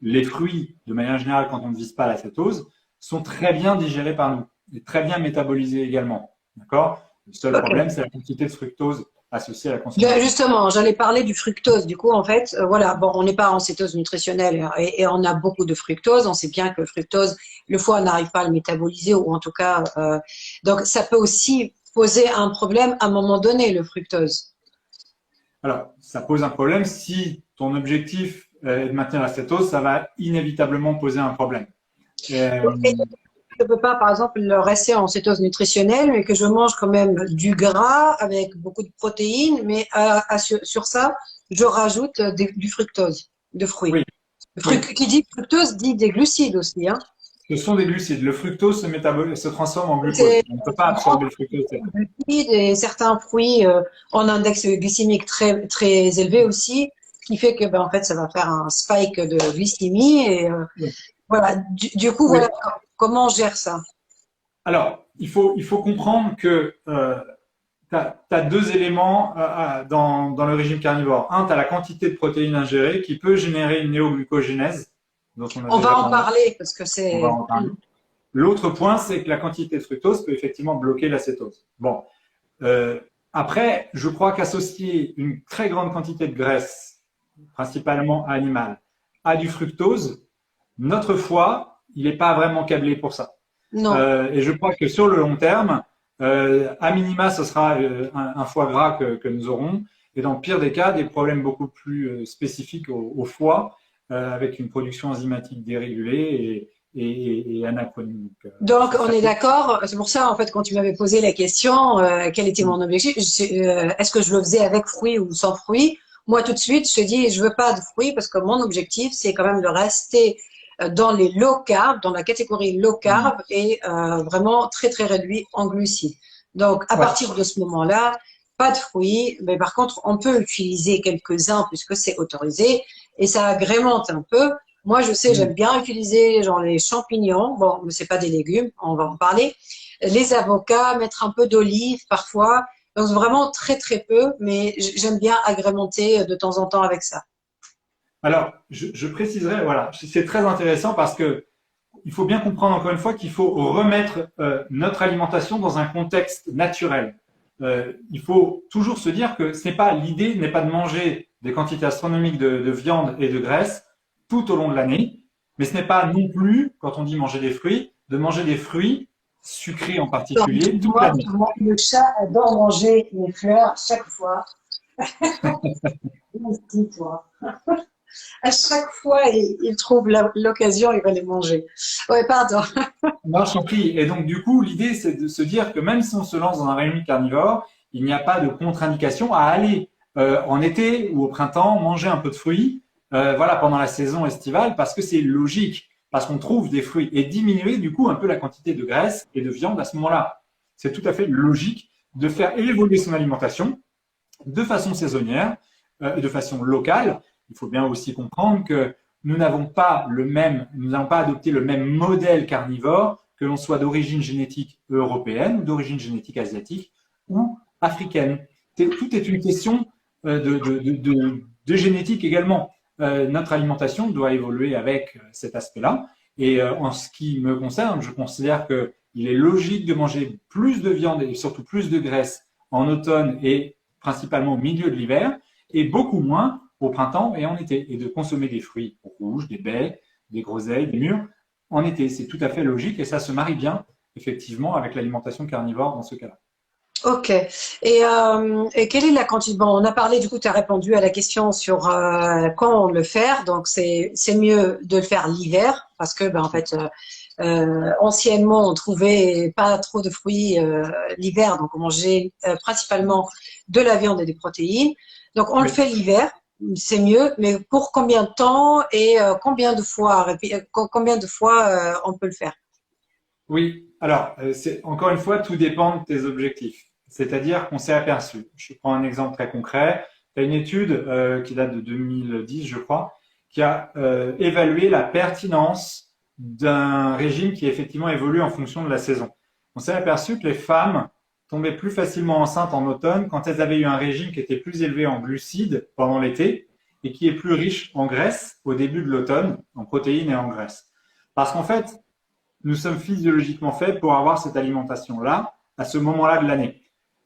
S2: Les fruits, de manière générale, quand on ne vise pas la cétose, sont très bien digérés par nous et très bien métabolisés également. D'accord? Le seul
S1: Ok.
S2: problème, c'est la quantité de fructose associée à la consommation.
S1: Justement, j'allais parler du fructose. Du coup, en fait, voilà, bon, on n'est pas en cétose nutritionnelle et on a beaucoup de fructose. On sait bien que le fructose, le foie n'arrive pas à le métaboliser ou en tout cas, donc ça peut aussi poser un problème à un moment donné, le fructose.
S2: Alors, ça pose un problème. Si ton objectif est de maintenir la cétose, ça va inévitablement poser un problème. Euh,
S1: Et je ne peux pas, par exemple, rester en cétose nutritionnelle, mais que je mange quand même du gras avec beaucoup de protéines, mais sur ça, je rajoute du fructose, de fruits.
S2: oui, oui,
S1: Qui dit fructose dit des glucides aussi, hein.
S2: ce sont des glucides. Le fructose se transforme en glucose.
S1: C'est
S2: On ne peut pas absorber le fructose.
S1: glucides et certains fruits ont un index glycémique très, très élevé aussi, ce qui fait que, ben, en fait, ça va faire un spike de glycémie. Et
S2: Oui.
S1: voilà, du coup,
S2: Oui.
S1: voilà comment on gère ça.
S2: Alors, il faut comprendre que tu as deux éléments dans le régime carnivore. Un, tu as la quantité de protéines ingérées qui peut générer une néoglucogénèse, dont on a
S1: On va
S2: déjà
S1: en
S2: parlé.
S1: parler parce que
S2: On va
S1: c'est…
S2: en parler. L'autre point, c'est que la quantité de fructose peut effectivement bloquer la cétose. Bon, euh, après, je crois qu'associer une très grande quantité de graisse, principalement animale, à du fructose, notre foie, il n'est pas vraiment câblé pour ça.
S1: Non.
S2: Et je crois que sur le long terme, à minima, ce sera un foie gras que nous aurons. Et dans le pire des cas, des problèmes beaucoup plus spécifiques au foie, avec une production enzymatique dérégulée et anachronique.
S1: Donc, on est d'accord. C'est pour ça, en fait, quand tu m'avais posé la question, quel était mon objectif, est-ce que je le faisais avec fruits ou sans fruits? Moi, tout de suite, je te dis, je veux pas de fruits parce que mon objectif, c'est quand même de rester dans les low carb, dans la catégorie low carb et vraiment très, très réduit en glucides. Donc, à
S2: Ouais.
S1: partir de ce moment-là, pas de fruits, mais par contre, on peut utiliser quelques-uns puisque c'est autorisé et ça agrémente un peu. Moi, je sais, j'aime bien utiliser genre les champignons. Bon, mais c'est pas des légumes, on va en parler. Les avocats, mettre un peu d'olive parfois. Donc vraiment très très peu, mais j'aime bien agrémenter de temps en temps avec ça.
S2: Alors, je préciserai, voilà, c'est très intéressant parce que il faut bien comprendre encore une fois qu'il faut remettre notre alimentation dans un contexte naturel. Il faut toujours se dire que ce n'est pas l'idée n'est pas de manger des quantités astronomiques de viande et de graisse tout au long de l'année, mais ce n'est pas non plus, quand on dit manger des fruits, de manger des fruits sucrés en
S1: Donc,
S2: particulier toute l'année.
S1: le chat adore manger les fleurs chaque fois. Dis-toi. À chaque fois, il trouve l'occasion, il va les manger. Ouais, pardon.
S2: Non, je t'en prie. Et donc, du coup, l'idée, c'est de se dire que même si on se lance dans un régime carnivore, il n'y a pas de contre-indication à aller en été ou au printemps manger un peu de fruits, voilà, pendant la saison estivale, parce que c'est logique, parce qu'on trouve des fruits et diminuer du coup un peu la quantité de graisse et de viande à ce moment-là. C'est tout à fait logique de faire évoluer son alimentation de façon saisonnière et de façon locale. Il faut bien aussi comprendre que nous n'avons pas adopté le même modèle carnivore, que l'on soit d'origine génétique européenne, d'origine génétique asiatique ou africaine. Tout est une question de génétique également. Notre alimentation doit évoluer avec cet aspect-là. Et en ce qui me concerne, je considère qu'il est logique de manger plus de viande et surtout plus de graisse en automne et principalement au milieu de l'hiver, et beaucoup moins au printemps et en été, et de consommer des fruits rouges, des baies, des groseilles, des mûres en été. C'est tout à fait logique et ça se marie bien, effectivement, avec l'alimentation carnivore dans ce cas-là.
S1: Ok. Et quelle est la quantité? Bon, on a parlé, du coup, tu as répondu à la question sur quand le faire. Donc, c'est mieux de le faire l'hiver parce que, ben, en fait, anciennement, on trouvait pas trop de fruits l'hiver, donc on mangeait principalement de la viande et des protéines. Donc, on le
S2: Oui.
S1: fait l'hiver, c'est mieux, mais pour combien de temps et combien de fois on peut le faire?
S2: Oui, alors, encore une fois, tout dépend de tes objectifs. C'est-à-dire qu'on s'est aperçu. Je prends un exemple très concret. Tu as une étude qui date de 2010, je crois, qui a évalué la pertinence d'un régime qui effectivement évolue en fonction de la saison. On s'est aperçu que les femmes tombaient plus facilement enceintes en automne quand elles avaient eu un régime qui était plus élevé en glucides pendant l'été et qui est plus riche en graisse au début de l'automne, en protéines et en graisse. Parce qu'en fait, nous sommes physiologiquement faits pour avoir cette alimentation-là à ce moment-là de l'année.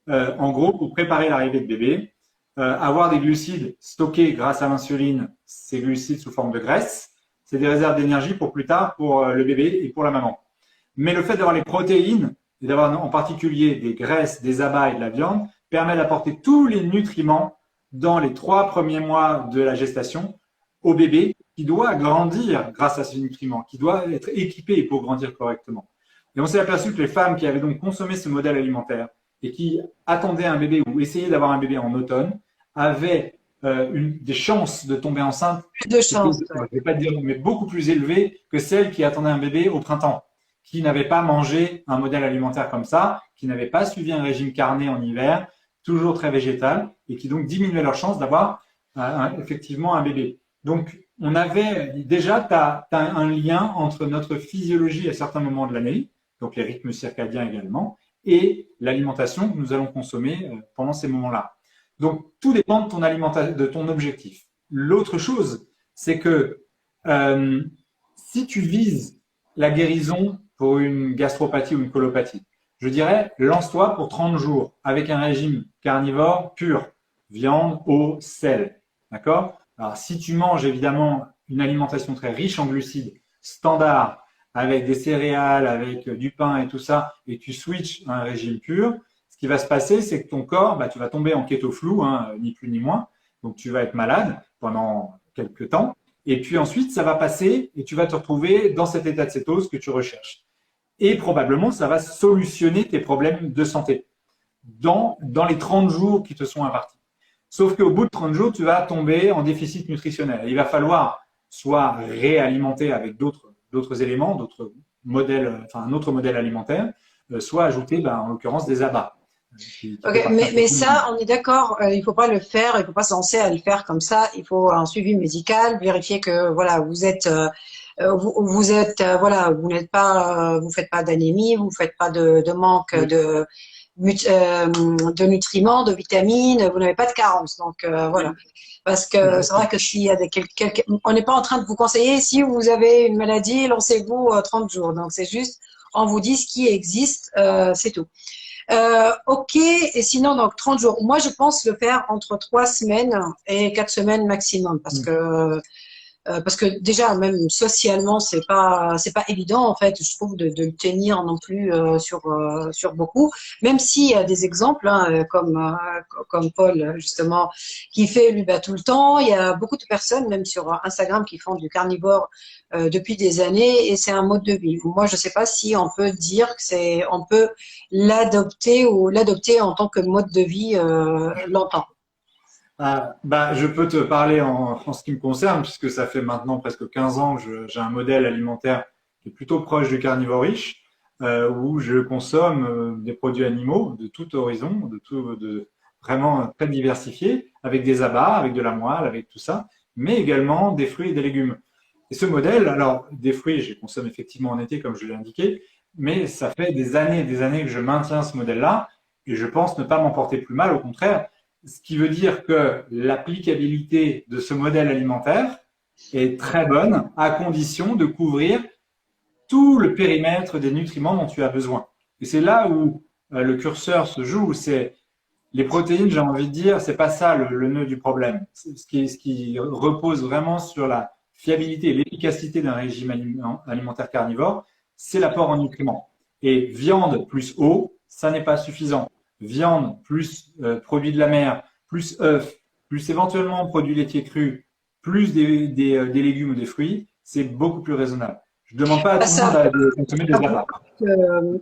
S2: En gros, pour préparer l'arrivée de bébé, avoir des glucides stockés grâce à l'insuline, ces glucides sous forme de graisse, c'est des réserves d'énergie pour plus tard pour le bébé et pour la maman. Mais le fait d'avoir les protéines et d'avoir en particulier des graisses, des abats et de la viande permet d'apporter tous les nutriments dans les 3 premiers mois de la gestation au bébé qui doit grandir grâce à ces nutriments, qui doit être équipé pour grandir correctement. Et on s'est aperçu que les femmes qui avaient donc consommé ce modèle alimentaire et qui attendaient un bébé ou essayaient d'avoir un bébé en automne avaient des chances de tomber enceinte,
S1: Plus de chance.
S2: je ne vais pas dire, mais beaucoup plus élevées que celles qui attendaient un bébé au printemps, qui n'avaient pas mangé un modèle alimentaire comme ça, qui n'avaient pas suivi un régime carné en hiver, toujours très végétal, et qui donc diminuaient leurs chances d'avoir effectivement un bébé. Donc, on avait déjà, tu as un lien entre notre physiologie à certains moments de l'année, donc les rythmes circadiens également, et l'alimentation que nous allons consommer pendant ces moments-là. Donc, tout dépend de ton alimentation, de ton objectif. L'autre chose, c'est que si tu vises la guérison pour une gastropathie ou une colopathie, je dirais, lance-toi pour 30 jours avec un régime carnivore pur, viande, eau, sel. D'accord? Alors, si tu manges évidemment une alimentation très riche en glucides, standard, avec des céréales, avec du pain et tout ça, et tu switches à un régime pur, ce qui va se passer, c'est que ton corps, tu vas tomber en kéto flou, ni plus ni moins. Donc, tu vas être malade pendant quelques temps. Et puis ensuite, ça va passer et tu vas te retrouver dans cet état de cétose que tu recherches. Et probablement, ça va solutionner tes problèmes de santé dans les 30 jours qui te sont impartis. Sauf qu'au bout de 30 jours, tu vas tomber en déficit nutritionnel. Il va falloir soit réalimenter avec d'autres éléments, d'autres modèles, enfin un autre modèle alimentaire, soit ajouter, en l'occurrence, des abats.
S1: Okay, mais ça, on est d'accord, il faut pas le faire, il faut pas se lancer à le faire comme ça. Il faut un suivi médical, vérifier que voilà, vous êtes, voilà, vous n'êtes pas, vous faites pas d'anémie, vous faites pas de manque de nutriments, de vitamines, vous n'avez pas de carence. Donc voilà, parce que c'est vrai que s'il y a on n'est pas en train de vous conseiller si vous avez une maladie, lancez-vous 30 jours. Donc c'est juste, on vous dit ce qui existe, c'est tout. Ok, et sinon, donc 30 jours. Moi, je pense le faire entre 3 semaines et 4 semaines maximum parce que déjà, même socialement, c'est pas évident, en fait, je trouve, de le tenir non plus sur beaucoup. Même s'il y a des exemples, comme Paul, justement, qui fait, lui, tout le temps. Il y a beaucoup de personnes, même sur Instagram, qui font du carnivore depuis des années, et c'est un mode de vie. Moi, je sais pas si on peut dire que on peut l'adopter en tant que mode de vie longtemps.
S2: Je peux te parler en ce qui me concerne, puisque ça fait maintenant presque 15 ans que j'ai un modèle alimentaire qui est plutôt proche du carnivore riche, où je consomme des produits animaux de tout horizon, vraiment très diversifiés, avec des abats, avec de la moelle, avec tout ça, mais également des fruits et des légumes. Et ce modèle, alors des fruits, je les consomme effectivement en été, comme je l'ai indiqué, mais ça fait des années que je maintiens ce modèle-là, et je pense ne pas m'en porter plus mal, au contraire. Ce qui veut dire que l'applicabilité de ce modèle alimentaire est très bonne à condition de couvrir tout le périmètre des nutriments dont tu as besoin. Et c'est là où le curseur se joue. C'est les protéines, j'ai envie de dire, c'est pas ça le nœud du problème. Ce qui repose vraiment sur la fiabilité et l'efficacité d'un régime alimentaire carnivore, c'est l'apport en nutriments. Et viande plus eau, ça n'est pas suffisant. Viande plus produits de la mer, plus œufs, plus éventuellement produits laitiers crus, plus des légumes ou des fruits, c'est beaucoup plus raisonnable. Je ne demande pas à tout le monde de consommer des abats.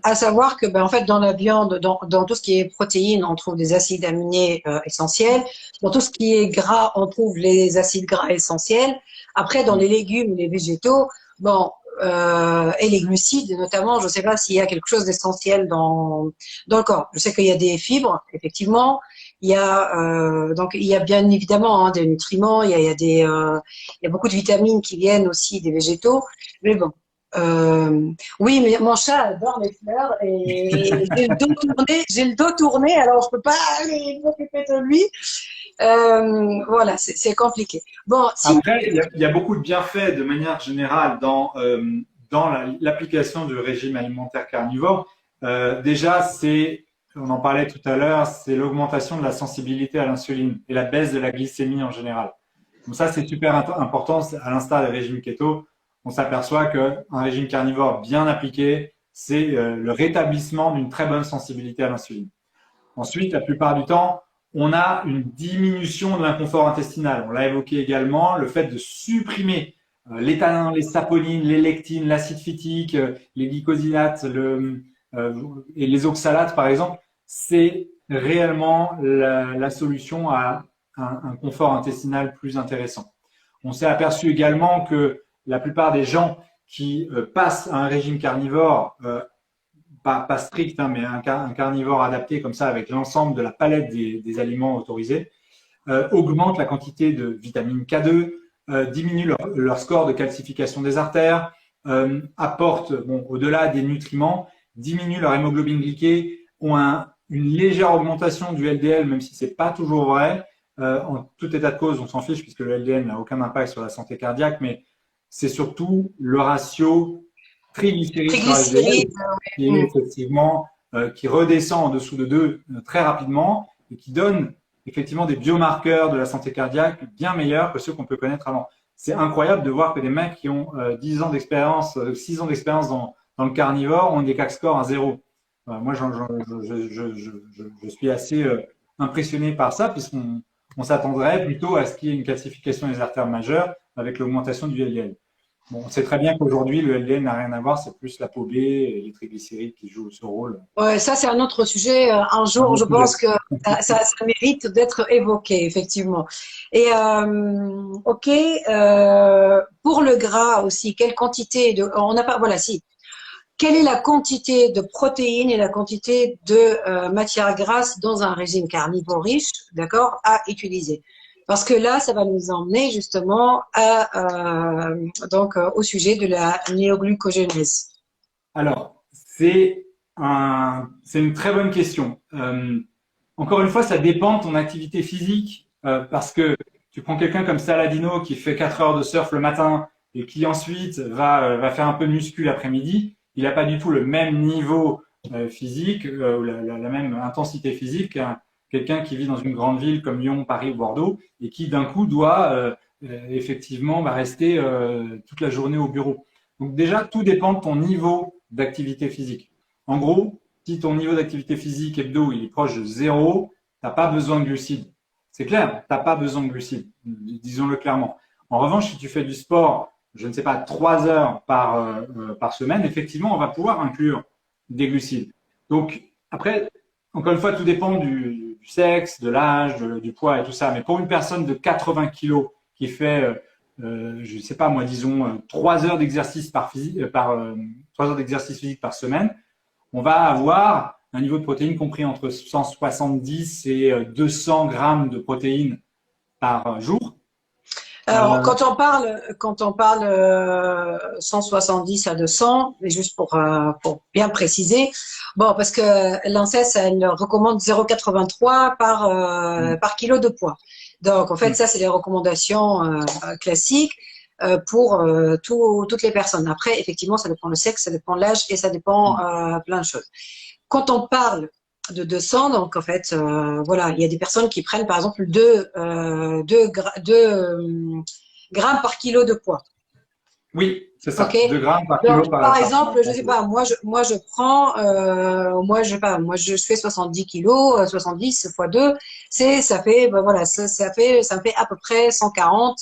S1: À savoir que, en fait, dans la viande, dans tout ce qui est protéines, on trouve des acides aminés essentiels. Dans tout ce qui est gras, on trouve les acides gras essentiels. Après, dans les légumes, les végétaux, bon, et les glucides notamment. Je ne sais pas s'il y a quelque chose d'essentiel dans le corps. Je sais qu'il y a des fibres, effectivement. Donc il y a bien évidemment des nutriments. Il y a beaucoup de vitamines qui viennent aussi des végétaux. Mais bon. Oui, mais mon chat adore les fleurs et j'ai le dos tourné, alors je peux pas aller m'occuper de lui. Voilà, c'est compliqué. Bon, si.
S2: Après, il y a beaucoup de bienfaits de manière générale dans l'application du régime alimentaire carnivore. Déjà, on en parlait tout à l'heure, c'est l'augmentation de la sensibilité à l'insuline et la baisse de la glycémie en général. Donc ça, c'est super important. À l'instar des régimes keto, on s'aperçoit qu'un régime carnivore bien appliqué, c'est le rétablissement d'une très bonne sensibilité à l'insuline. Ensuite, la plupart du temps, on a une diminution de l'inconfort intestinal. On l'a évoqué également, le fait de supprimer l'éthanol, les saponines, les lectines, l'acide phytique, les glycosinates et les oxalates, par exemple, c'est réellement la solution à un confort intestinal plus intéressant. On s'est aperçu également que la plupart des gens qui passent à un régime carnivore, pas strict, hein, mais un carnivore adapté comme ça avec l'ensemble de la palette des aliments autorisés, augmentent la quantité de vitamine K2, diminuent leur score de calcification des artères, apportent, au-delà des nutriments, diminuent leur hémoglobine glyquée, ont une légère augmentation du LDL, même si c'est pas toujours vrai. En tout état de cause, on s'en fiche puisque le LDL n'a aucun impact sur la santé cardiaque, mais c'est surtout le ratio triglycérides sur LDL qui est effectivement qui redescend en dessous de 2 très rapidement et qui donne effectivement des biomarqueurs de la santé cardiaque bien meilleurs que ceux qu'on peut connaître avant. C'est incroyable de voir que des mecs qui ont 10 ans d'expérience, 6 ans d'expérience dans le carnivore ont des CAC scores à 0. Moi, je suis assez impressionné par ça puisqu'on s'attendrait plutôt à ce qu'il y ait une calcification des artères majeures avec l'augmentation du LDL. Bon, on sait très bien qu'aujourd'hui, le LDL n'a rien à voir, c'est plus la peau B et les triglycérides qui jouent ce rôle.
S1: Ouais, ça c'est un autre sujet. Un jour, je pense que ça mérite d'être évoqué, effectivement. Et ok, pour le gras aussi, quelle quantité on n'a pas, voilà, si. Quelle est la quantité de protéines et la quantité de matières grasses dans un régime carnivore riche, d'accord, à utiliser? Parce que là, ça va nous emmener justement au sujet de la néoglucogénèse.
S2: Alors, c'est une très bonne question. Encore une fois, ça dépend de ton activité physique, parce que tu prends quelqu'un comme Saladino qui fait 4 heures de surf le matin et qui ensuite va faire un peu de muscu l'après-midi. Il n'a pas du tout le même niveau physique, la même intensité physique qu'un quelqu'un qui vit dans une grande ville comme Lyon, Paris ou Bordeaux et qui d'un coup doit effectivement rester toute la journée au bureau. Donc déjà, tout dépend de ton niveau d'activité physique. En gros, si ton niveau d'activité physique hebdo il est proche de 0, tu n'as pas besoin de glucides. C'est clair, tu n'as pas besoin de glucides, disons-le clairement. En revanche, si tu fais du sport, je ne sais pas, 3 heures par semaine, effectivement, on va pouvoir inclure des glucides. Donc après, encore une fois, tout dépend du sexe, de l'âge, du poids et tout ça. Mais pour une personne de 80 kilos qui fait, je ne sais pas moi, disons 3 heures d'exercice 3 heures d'exercice physique par semaine, on va avoir un niveau de protéines compris entre 170 et 200 grammes de protéines par jour.
S1: Alors, quand on parle 170 à 200, mais juste pour bien préciser, bon, parce que l'ANSES, elle recommande 0,83 par kilo de poids. Donc, en fait, ça, c'est les recommandations classiques pour toutes les personnes. Après, effectivement, ça dépend le sexe, ça dépend l'âge et ça dépend plein de choses. Quand on parle de 200, donc en fait, voilà, il y a des personnes qui prennent par exemple 2 grammes par kilo de poids.
S2: Oui, c'est ça.
S1: Okay.
S2: 2 grammes par kilo
S1: par exemple, je sais pas, moi je prends, moi je fais 70 kilos, 70 fois 2, ça fait, ben voilà, ça me fait à peu près 140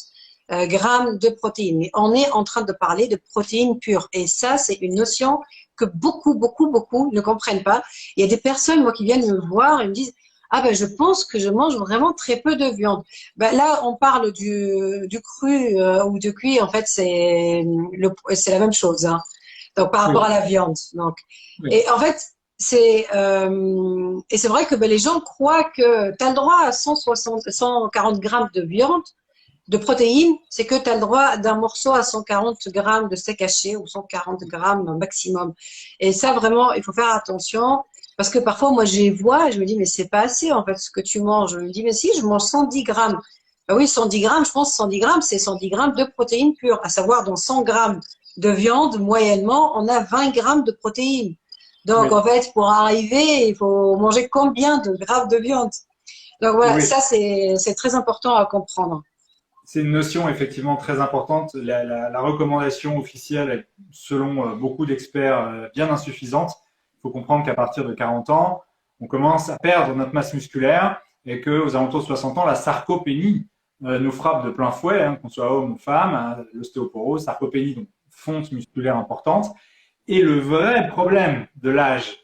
S1: grammes de protéines. Mais on est en train de parler de protéines pures. Et ça, c'est une notion que beaucoup ne comprennent pas. Il y a des personnes, moi, qui viennent me voir et me disent, Ah ben je pense que je mange vraiment très peu de viande. Ben là, on parle du cru ou du cuit. En fait, c'est la même chose. Hein. Donc par rapport
S2: Oui,
S1: à la viande. Donc
S2: oui.
S1: et en fait c'est vrai que ben, les gens croient que tu as le droit à 160, 140 grammes de viande de protéines, c'est que tu as le droit d'un morceau à 140 grammes de steak haché ou 140 grammes maximum. Et ça, vraiment, il faut faire attention parce que parfois, moi, je les vois et je me dis, mais c'est pas assez, en fait, ce que tu manges. Je me dis, mais si, je mange 110 grammes. Ben oui, 110 grammes, je pense 110 grammes, c'est 110 grammes de protéines pures. À savoir, dans 100 grammes de viande, moyennement, on a 20 grammes de protéines. Donc, en
S2: Oui,
S1: fait, pour arriver, il faut manger combien de grammes de viande? Donc voilà,
S2: oui.
S1: ça, c'est très important à comprendre.
S2: C'est une notion effectivement très importante. La recommandation officielle est, selon beaucoup d'experts, bien insuffisante. Il faut comprendre qu'à partir de 40 ans, on commence à perdre notre masse musculaire et qu'aux alentours de 60 ans, la sarcopénie nous frappe de plein fouet, hein, qu'on soit homme ou femme, hein, l'ostéoporose, sarcopénie, donc fonte musculaire importante. Et le vrai problème de l'âge,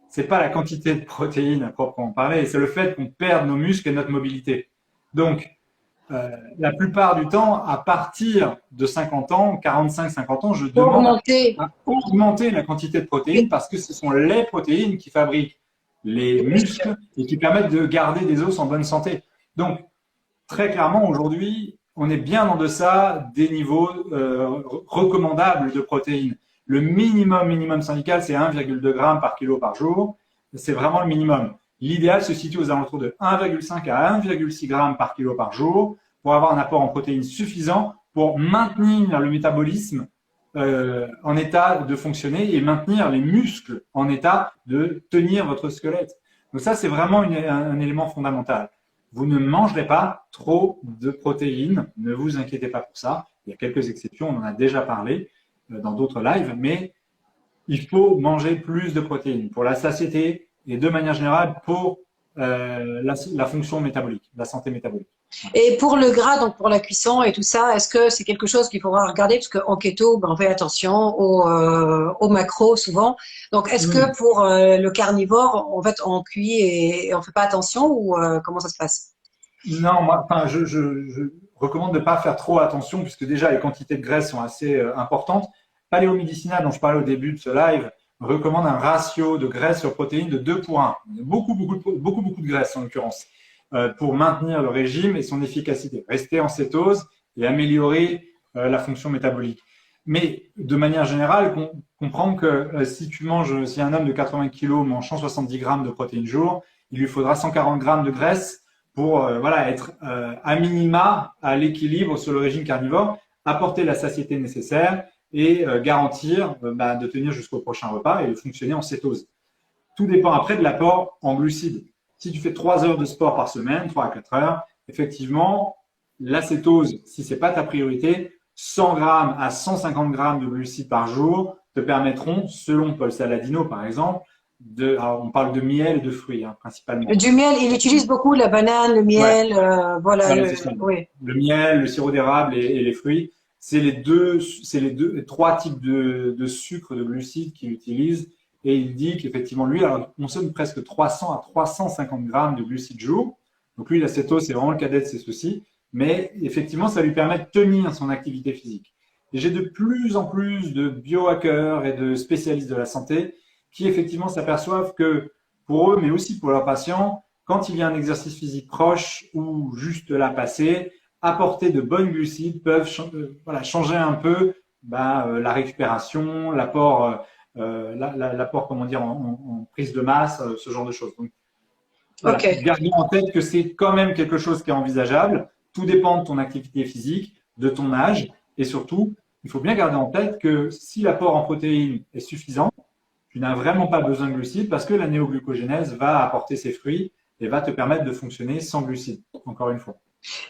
S2: c'est pas la quantité de protéines à proprement parler, c'est le fait qu'on perde nos muscles et notre mobilité. Donc, la plupart du temps, à partir de 50 ans, 45-50 ans, je
S1: Pour
S2: demande
S1: augmenter.
S2: à augmenter la quantité de protéines parce que ce sont les protéines qui fabriquent les muscles et qui permettent de garder des os en bonne santé. Donc, très clairement, aujourd'hui, on est bien en deçà des niveaux recommandables de protéines. Le minimum syndical, c'est 1,2 g par kilo par jour. C'est vraiment le minimum. L'idéal se situe aux alentours de 1,5 à 1,6 g par kilo par jour pour avoir un apport en protéines suffisant pour maintenir le métabolisme en état de fonctionner et maintenir les muscles en état de tenir votre squelette. Donc ça, c'est vraiment un élément fondamental. Vous ne mangerez pas trop de protéines, ne vous inquiétez pas pour ça. Il y a quelques exceptions, on en a déjà parlé dans d'autres lives, mais il faut manger plus de protéines pour la satiété et de manière générale pour la fonction métabolique, la santé métabolique.
S1: Et pour le gras, donc pour la cuisson et tout ça, est-ce que c'est quelque chose qu'il faudra regarder parce qu'en keto, ben, on fait attention aux macros souvent. Donc, est-ce que
S2: Mmh.
S1: pour le carnivore, en fait, on cuit et on fait pas attention ou comment ça se passe?
S2: Non, moi, enfin, je recommande de ne pas faire trop attention puisque déjà les quantités de graisse sont assez importantes. Paléomédicina, dont je parlais au début de ce live, recommande un ratio de graisse sur protéines de 2 pour 1. Beaucoup de graisse en l'occurrence pour maintenir le régime et son efficacité. Rester en cétose et améliorer la fonction métabolique. Mais de manière générale, comprendre que si un homme de 80 kg mange 170 grammes de protéines jour, il lui faudra 140 grammes de graisse pour voilà, être à minima à l'équilibre sur le régime carnivore, apporter la satiété nécessaire et garantir de tenir jusqu'au prochain repas et de fonctionner en cétose. Tout dépend après de l'apport en glucides. Si tu fais 3 heures de sport par semaine, 3 à 4 heures, effectivement, la cétose, si ce n'est pas ta priorité, 100 grammes à 150 grammes de glucides par jour te permettront, selon Paul Saladino par exemple, alors on parle de miel et de fruits hein, principalement.
S1: Du miel, il utilise beaucoup la banane, le
S2: Ouais,
S1: miel, voilà,
S2: voilà, c'est ça.
S1: oui.
S2: Le miel, le sirop d'érable et les fruits, c'est les trois types de sucre, de glucides qu'il utilise. Et il dit qu'effectivement, lui, alors, il consomme presque 300 à 350 grammes de glucides jour. Donc lui, l'acétose, c'est vraiment le cadet de ses soucis. Mais effectivement, ça lui permet de tenir son activité physique. Et j'ai de plus en plus de biohackers et de spécialistes de la santé qui effectivement s'aperçoivent que pour eux, mais aussi pour leurs patients, quand il y a un exercice physique proche ou juste là passer, apporter de bonnes glucides peuvent voilà, changer un peu la récupération, l'apport comment dire, en prise de masse, ce genre de choses. Donc, voilà,
S1: Ok.
S2: gardez en tête que c'est quand même quelque chose qui est envisageable. Tout dépend de ton activité physique, de ton âge et surtout, il faut bien garder en tête que si l'apport en protéines est suffisant, tu n'as vraiment pas besoin de glucides parce que la néoglucogénèse va apporter ses fruits et va te permettre de fonctionner sans glucides, encore une fois.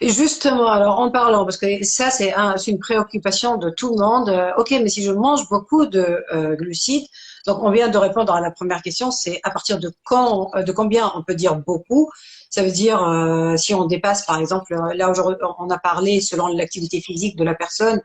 S1: Et justement, alors en parlant, parce que ça c'est une préoccupation de tout le monde. Ok, mais si je mange beaucoup de glucides, donc on vient de répondre à la première question, c'est à partir de quand, de combien on peut dire beaucoup. Ça veut dire si on dépasse, par exemple, là aujourd'hui on a parlé selon l'activité physique de la personne,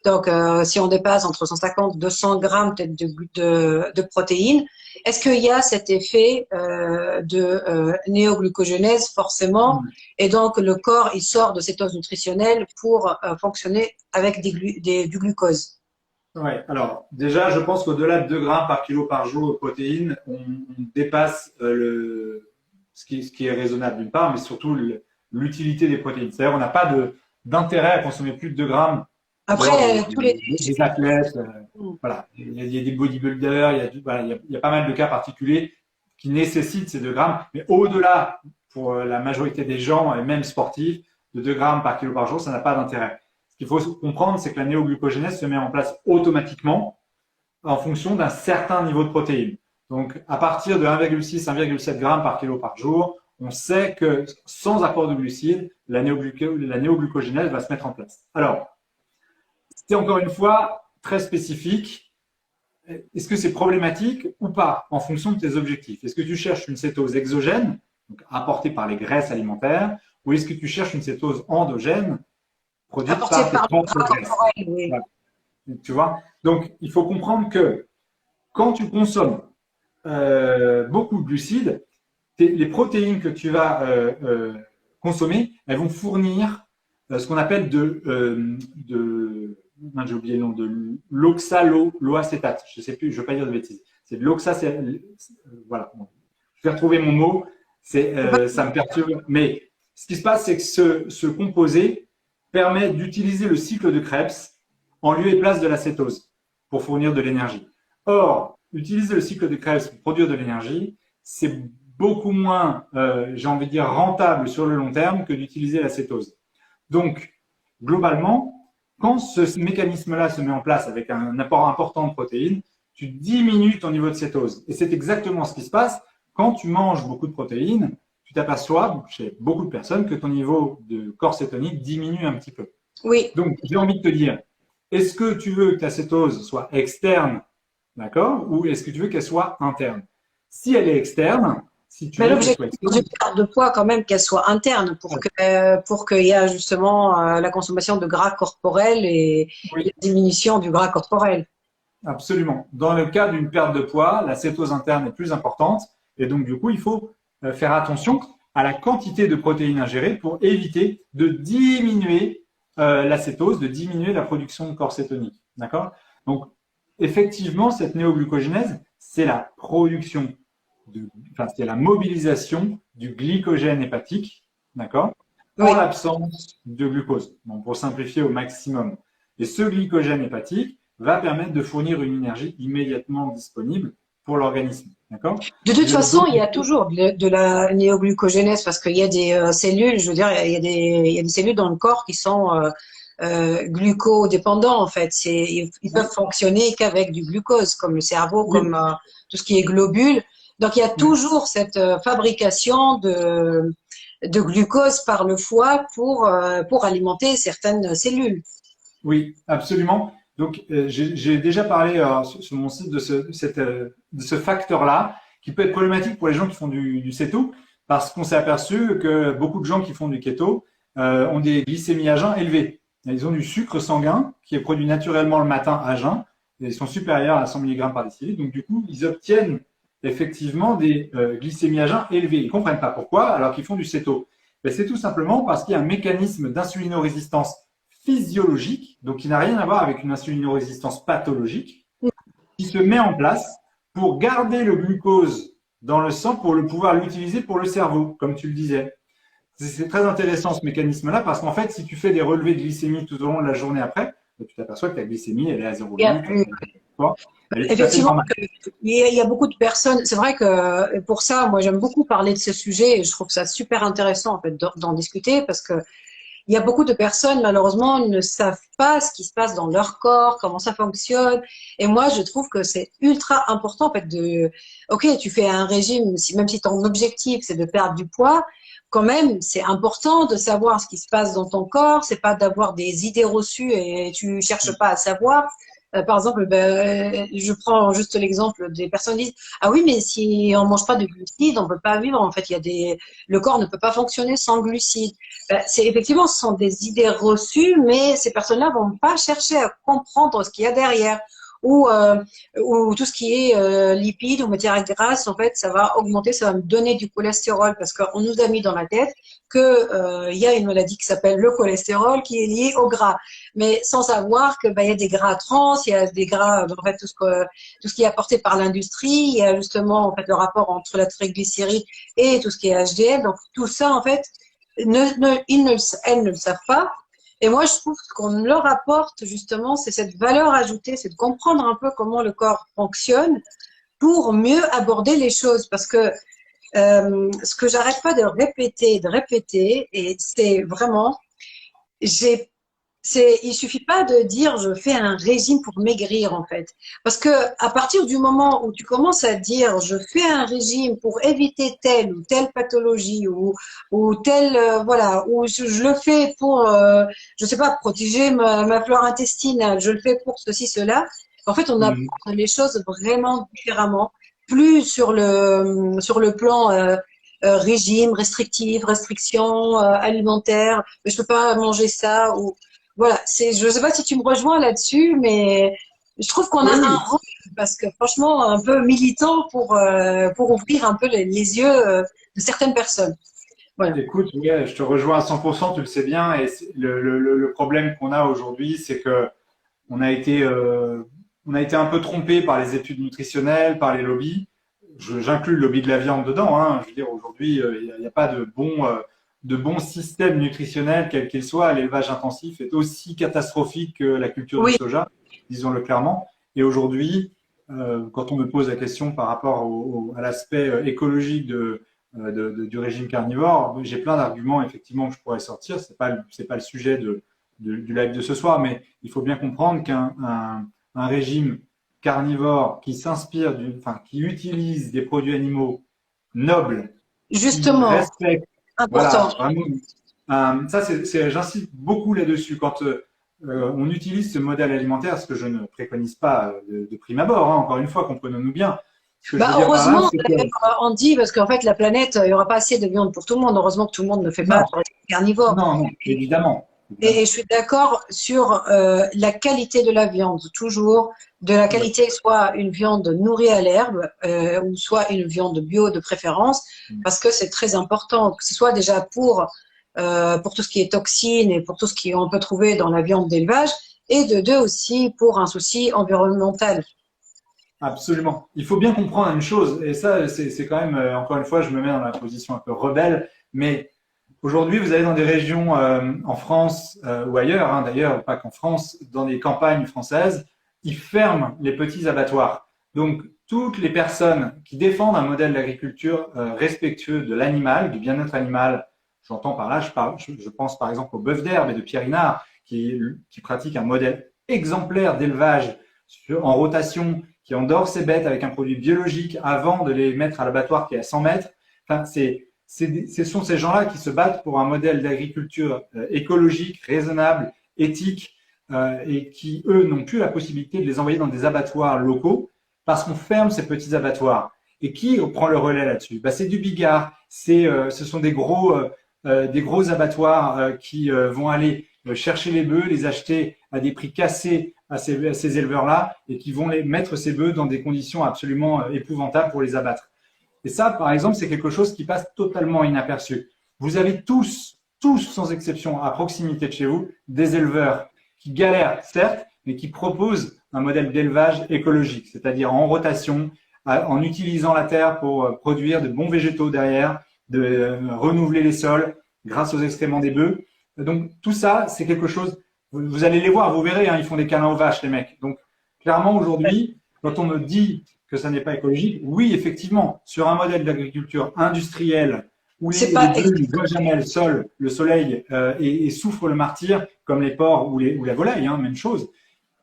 S1: Donc, si on dépasse entre 150 et 200 grammes peut-être de protéines, est-ce qu'il y a cet effet de néoglucogénèse forcément? Et donc, le corps, il sort de cétose nutritionnelle pour fonctionner avec du glucose.
S2: Ouais, alors déjà, je pense qu'au-delà de 2 grammes par kilo par jour de protéines, on dépasse ce qui est raisonnable d'une part, mais surtout l'utilité des protéines. C'est-à-dire, on n'a pas d'intérêt à consommer plus de 2 grammes lors
S1: Après, tous les…
S2: des athlètes. Voilà, il y a des bodybuilders, voilà, il y a pas mal de cas particuliers qui nécessitent ces 2 grammes, mais au-delà, pour la majorité des gens, et même sportifs, de 2 grammes par kilo par jour, ça n'a pas d'intérêt. Ce qu'il faut comprendre, c'est que la néoglucogénèse se met en place automatiquement en fonction d'un certain niveau de protéines. Donc, à partir de 1,6, 1,7 grammes par kilo par jour, on sait que sans apport de glucides, la néoglucogénèse va se mettre en place. Alors, c'est encore une fois très spécifique. Est-ce que c'est problématique ou pas en fonction de tes objectifs? Est-ce que tu cherches une cétose exogène, donc apportée par les graisses alimentaires, ou est-ce que tu cherches une cétose endogène, produite par tes propres graisses?
S1: Oui.
S2: Voilà. Tu vois? Donc, il faut comprendre que quand tu consommes beaucoup de glucides, les protéines que tu vas consommer, elles vont fournir ce qu'on appelle j'ai oublié le nom, de l'oxaloacétate. Je sais plus, je ne veux pas dire de bêtises. C'est de l'oxacétate. Voilà. Je vais retrouver mon mot. Ça me perturbe. Mais ce qui se passe, c'est que ce composé permet d'utiliser le cycle de Krebs en lieu et place de la cétose pour fournir de l'énergie. Or, utiliser le cycle de Krebs pour produire de l'énergie, c'est beaucoup moins, j'ai envie de dire, rentable sur le long terme que d'utiliser la cétose. Donc, globalement, quand ce mécanisme-là se met en place avec un apport important de protéines, tu diminues ton niveau de cétose. Et c'est exactement ce qui se passe quand tu manges beaucoup de protéines. Tu t'aperçois, chez beaucoup de personnes, que ton niveau de corps cétonique diminue un petit peu.
S1: Oui.
S2: Donc, j'ai envie de te dire, est-ce que tu veux que ta cétose soit externe, d'accord, ou est-ce que tu veux qu'elle soit interne? Si elle est externe, si tu veux qu'elle soit
S1: externe, l'objectif de perte de poids, quand même, qu'elle soit interne pour qu'il y ait justement la consommation de gras corporel et la diminution du gras corporel.
S2: Absolument. Dans le cas d'une perte de poids, la cétose interne est plus importante et donc du coup, il faut faire attention à la quantité de protéines ingérées pour éviter de diminuer la cétose, de diminuer la production de corps cétonique. D'accord? Donc, effectivement, cette néoglucogénèse, c'est la production, c'est la mobilisation du glycogène hépatique, d'accord? En l'absence de glucose. Donc, pour simplifier au maximum. Et ce glycogène hépatique va permettre de fournir une énergie immédiatement disponible pour l'organisme. D'accord?
S1: De toute façon, il y a toujours de la néoglucogénèse parce qu'il y a des cellules, je veux dire, il y a des cellules dans le corps qui sont glucodépendants en fait. Ils peuvent fonctionner qu'avec du glucose, comme le cerveau, comme tout ce qui est globules. Donc il y a toujours cette fabrication de glucose par le foie pour alimenter certaines cellules.
S2: Oui, absolument. Donc, j'ai déjà parlé sur mon site de ce facteur-là, qui peut être problématique pour les gens qui font du céto, parce qu'on s'est aperçu que beaucoup de gens qui font du keto ont des glycémies à jeun élevées. Ils ont du sucre sanguin qui est produit naturellement le matin à jeun, et ils sont supérieurs à 100 mg par décilitre. Donc, du coup, ils obtiennent effectivement des glycémies à jeun élevées. Ils ne comprennent pas pourquoi, alors qu'ils font du céto. C'est tout simplement parce qu'il y a un mécanisme d'insulinorésistance physiologique, donc qui n'a rien à voir avec une insulinorésistance pathologique, qui se met en place pour garder le glucose dans le sang pour pouvoir l'utiliser pour le cerveau, comme tu le disais. C'est très intéressant ce mécanisme-là parce qu'en fait, si tu fais des relevés de glycémie tout au long de la journée après, tu t'aperçois que ta glycémie, elle est à 0,8.
S1: Effectivement, il y a beaucoup de personnes. C'est vrai que pour ça, moi, j'aime beaucoup parler de ce sujet et je trouve ça super intéressant en fait d'en discuter parce que il y a beaucoup de personnes, malheureusement, ne savent pas ce qui se passe dans leur corps, comment ça fonctionne. Et moi, je trouve que c'est ultra important, en fait, ok, tu fais un régime, même si ton objectif, c'est de perdre du poids, quand même, c'est important de savoir ce qui se passe dans ton corps. C'est pas d'avoir des idées reçues et tu cherches pas à savoir. Par exemple, ben, je prends juste l'exemple des personnes qui disent ah oui, mais si on mange pas de glucides, on peut pas vivre. En fait, il y a le corps ne peut pas fonctionner sans glucides. Ben, c'est effectivement, ce sont des idées reçues, mais ces personnes-là vont pas chercher à comprendre ce qu'il y a derrière. Ou, euh, ou tout ce qui est lipides ou matières grasses, en fait, ça va augmenter, ça va me donner du cholestérol parce qu'on nous a mis dans la tête que il y a une maladie qui s'appelle le cholestérol qui est liée au gras, mais sans savoir que il y a des gras trans, il y a des gras, en fait tout ce qui est apporté par l'industrie, il y a justement en fait le rapport entre la triglycéride et tout ce qui est HDL, donc tout ça en fait elles ne le savent pas. Et moi, je trouve qu'on leur apporte justement, c'est cette valeur ajoutée, c'est de comprendre un peu comment le corps fonctionne pour mieux aborder les choses. Parce que ce que j'arrête pas de répéter, et c'est vraiment, il suffit pas de dire je fais un régime pour maigrir en fait, parce que à partir du moment où tu commences à dire je fais un régime pour éviter telle ou telle pathologie ou telle voilà, ou je le fais pour je sais pas protéger ma flore intestinale, je le fais pour ceci cela. En fait, on apprend les choses vraiment différemment, plus sur le plan régime, restrictif, restriction alimentaire, je peux pas manger ça ou voilà, je sais pas si tu me rejoins là-dessus, mais je trouve qu'on a un
S2: Oui,
S1: rôle, parce que franchement, un peu militant pour ouvrir un peu les yeux de certaines personnes. Voilà.
S2: écoute, ouais, je te rejoins à 100%, tu le sais bien. Et le problème qu'on a aujourd'hui, c'est que on a été, euh, on a été un peu trompé par les études nutritionnelles, par les lobbies. J'inclus le lobby de la viande dedans, hein. Je veux dire, aujourd'hui, il n'y a pas de bon système nutritionnel, quel qu'il soit. L'élevage intensif est aussi catastrophique que la culture du
S1: Oui,
S2: soja, disons-le clairement. Et aujourd'hui, quand on me pose la question par rapport à l'aspect écologique du régime carnivore, j'ai plein d'arguments effectivement que je pourrais sortir. C'est pas le sujet du live de ce soir, mais il faut bien comprendre qu'un régime carnivore qui s'inspire enfin, qui utilise des produits animaux nobles, qui
S1: justement,
S2: respectent,
S1: important.
S2: voilà, vraiment, ça, j'insiste beaucoup là-dessus. Quand on utilise ce modèle alimentaire, ce que je ne préconise pas de prime abord, hein, encore une fois, comprenons-nous bien. Ce que je
S1: Bah,
S2: veux dire par là,
S1: heureusement,
S2: c'est que
S1: d'ailleurs, on dit, parce qu'en fait, la planète, il n'y aura pas assez de viande pour tout le monde. Heureusement que tout le monde ne fait pas
S2: non,
S1: de régime carnivore.
S2: non, non, évidemment,
S1: Et
S2: évidemment.
S1: je suis d'accord sur la qualité de la viande, toujours de la
S2: Oui.
S1: qualité, soit une viande nourrie à l'herbe ou soit une viande bio de préférence, parce que c'est très important, que ce soit déjà pour tout ce qui est toxines et pour tout ce qu'on peut trouver dans la viande d'élevage, et de deux aussi pour un souci environnemental.
S2: Absolument. Il faut bien comprendre une chose, et ça, c'est quand même, encore une fois, je me mets dans la position un peu rebelle, mais aujourd'hui, vous allez dans des régions en France ou ailleurs, hein, d'ailleurs, pas qu'en France, dans des campagnes françaises, ils ferment les petits abattoirs. Donc, toutes les personnes qui défendent un modèle d'agriculture respectueux de l'animal, du bien-être animal, j'entends par là, je pense par exemple au bœuf d'herbe et de Pierre Inard, qui pratique un modèle exemplaire d'élevage en rotation, qui endort ses bêtes avec un produit biologique avant de les mettre à l'abattoir qui est à 100 mètres. Enfin, ce sont ces gens-là qui se battent pour un modèle d'agriculture écologique, raisonnable, éthique, et qui, eux, n'ont plus la possibilité de les envoyer dans des abattoirs locaux parce qu'on ferme ces petits abattoirs. Et qui prend le relais là-dessus? C'est du Bigard, ce sont des gros abattoirs qui vont aller chercher les bœufs, les acheter à des prix cassés à ces éleveurs-là et qui vont les mettre ces bœufs dans des conditions absolument épouvantables pour les abattre. Et ça, par exemple, c'est quelque chose qui passe totalement inaperçu. Vous avez tous sans exception, à proximité de chez vous, des éleveurs qui galèrent, certes, mais qui proposent un modèle d'élevage écologique, c'est-à-dire en rotation, en utilisant la terre pour produire de bons végétaux derrière, de renouveler les sols grâce aux excréments des bœufs. Donc tout ça, c'est quelque chose, vous allez les voir, vous verrez, hein, ils font des câlins aux vaches, les mecs. Donc clairement, aujourd'hui, quand on me dit que ça n'est pas écologique, oui, effectivement, sur un modèle d'agriculture industrielle où
S1: C'est
S2: les
S1: pas
S2: bœufs ne voient jamais le soleil et souffrent le martyre, comme les porcs ou la volaille, hein, même chose.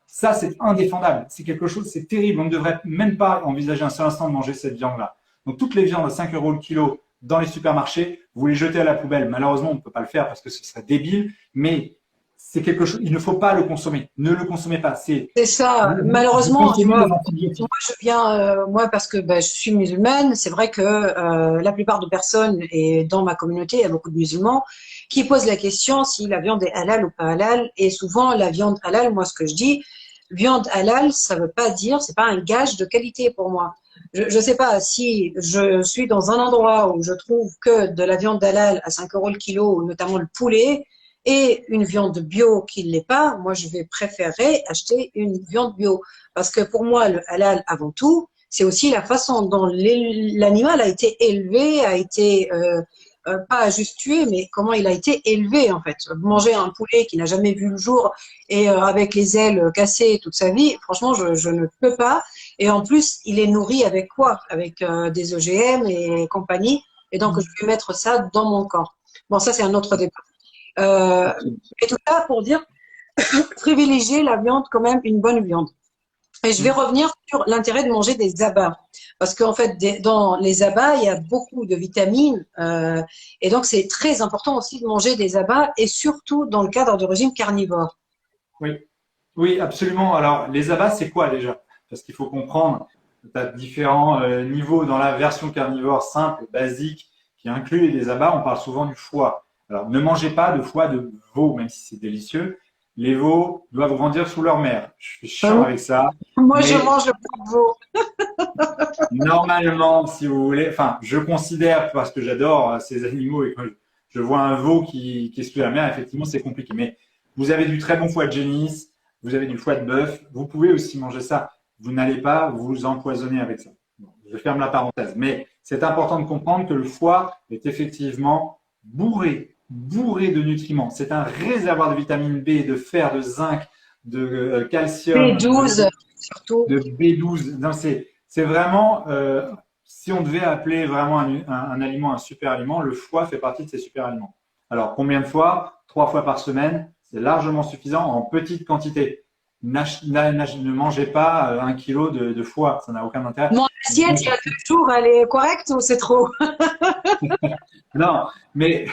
S2: Ça, c'est indéfendable. C'est quelque chose, c'est terrible. On ne devrait même pas envisager un seul instant de manger cette viande-là. Donc, toutes les viandes à 5 euros le kilo dans les supermarchés, vous les jetez à la poubelle. Malheureusement, on ne peut pas le faire parce que ce serait débile, mais c'est quelque chose, il ne faut pas le consommer. Ne le consommez pas.
S1: C'est ça.
S2: Vous
S1: Malheureusement, tu
S2: consommez
S1: vois,
S2: des antibiotiques.
S1: moi je viens, moi parce que je suis musulmane, c'est vrai que la plupart des personnes et dans ma communauté, il y a beaucoup de musulmans qui posent la question si la viande est halal ou pas halal. Et souvent, la viande halal, moi ce que je dis, viande halal, ça veut pas dire, c'est pas un gage de qualité pour moi. Je sais pas si je suis dans un endroit où je trouve que de la viande halal à 5 euros le kilo, notamment le poulet, et une viande bio qui ne l'est pas, moi je vais préférer acheter une viande bio. Parce que pour moi, le halal, avant tout, c'est aussi la façon dont l'animal a été élevé, a été pas juste tué, mais comment il a été élevé en fait. Manger un poulet qui n'a jamais vu le jour et avec les ailes cassées toute sa vie, franchement, je ne peux pas. Et en plus, il est nourri avec quoi? Avec des OGM et compagnie. Et donc, je vais mettre ça dans mon corps. Bon, ça, c'est un autre débat. Euh, et tout ça pour dire privilégier la viande quand même, une bonne viande. Et je vais revenir sur l'intérêt de manger des abats. Parce qu'en fait, dans les abats, il y a beaucoup de vitamines. Et donc, c'est très important aussi de manger des abats et surtout dans le cadre du régime carnivore.
S2: Oui, oui, absolument. Alors, les abats, c'est quoi déjà? Parce qu'il faut comprendre que tu as différents niveaux dans la version carnivore simple, basique, qui inclut les abats. On parle souvent du foie. Alors, ne mangez pas de foie de veau, même si c'est délicieux. Les veaux doivent grandir sous leur mère. Je suis chiant avec ça.
S1: Moi, je
S2: Mais
S1: mange le poids de veau.
S2: normalement, si vous voulez, enfin, je considère, parce que j'adore ces animaux et que je vois un veau qui est sous la mer, effectivement, c'est compliqué. Mais vous avez du très bon foie de génisse, vous avez du foie de bœuf, vous pouvez aussi manger ça. Vous n'allez pas vous empoisonner avec ça. Bon, je ferme la parenthèse. Mais c'est important de comprendre que le foie est effectivement bourré de nutriments. C'est un réservoir de vitamine B, de fer, de zinc, de calcium,
S1: B12, surtout.
S2: de B12. Non, c'est vraiment, si on devait appeler vraiment un aliment un super aliment, le foie fait partie de ces super aliments. Alors, combien de fois? 3 fois par semaine, c'est largement suffisant en petite quantité. Ne mangez pas 1 kilo de foie, ça n'a aucun intérêt.
S1: Mon assiette, il y a 2 jours, elle est correcte ou c'est trop?
S2: Non, mais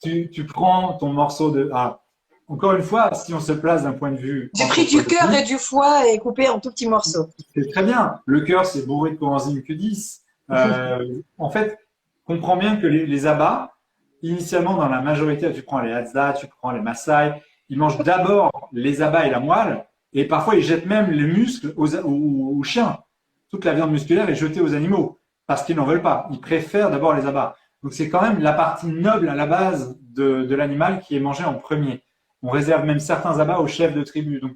S2: tu prends ton morceau de… Ah, encore une fois, si on se place d'un point de vue
S1: J'ai pris du cœur
S2: anthropologique,
S1: et du foie et coupé en tout petits morceaux.
S2: c'est très bien. Le cœur, c'est bourré de coenzyme Q10. En fait, comprends bien que les abats, initialement, dans la majorité, tu prends les Hadza, tu prends les Maasai, ils mangent d'abord les abats et la moelle, et parfois ils jettent même les muscles aux chiens. Toute la viande musculaire est jetée aux animaux, parce qu'ils n'en veulent pas. Ils préfèrent d'abord les abats. Donc c'est quand même la partie noble à la base de l'animal qui est mangée en premier. On réserve même certains abats aux chefs de tribu. Donc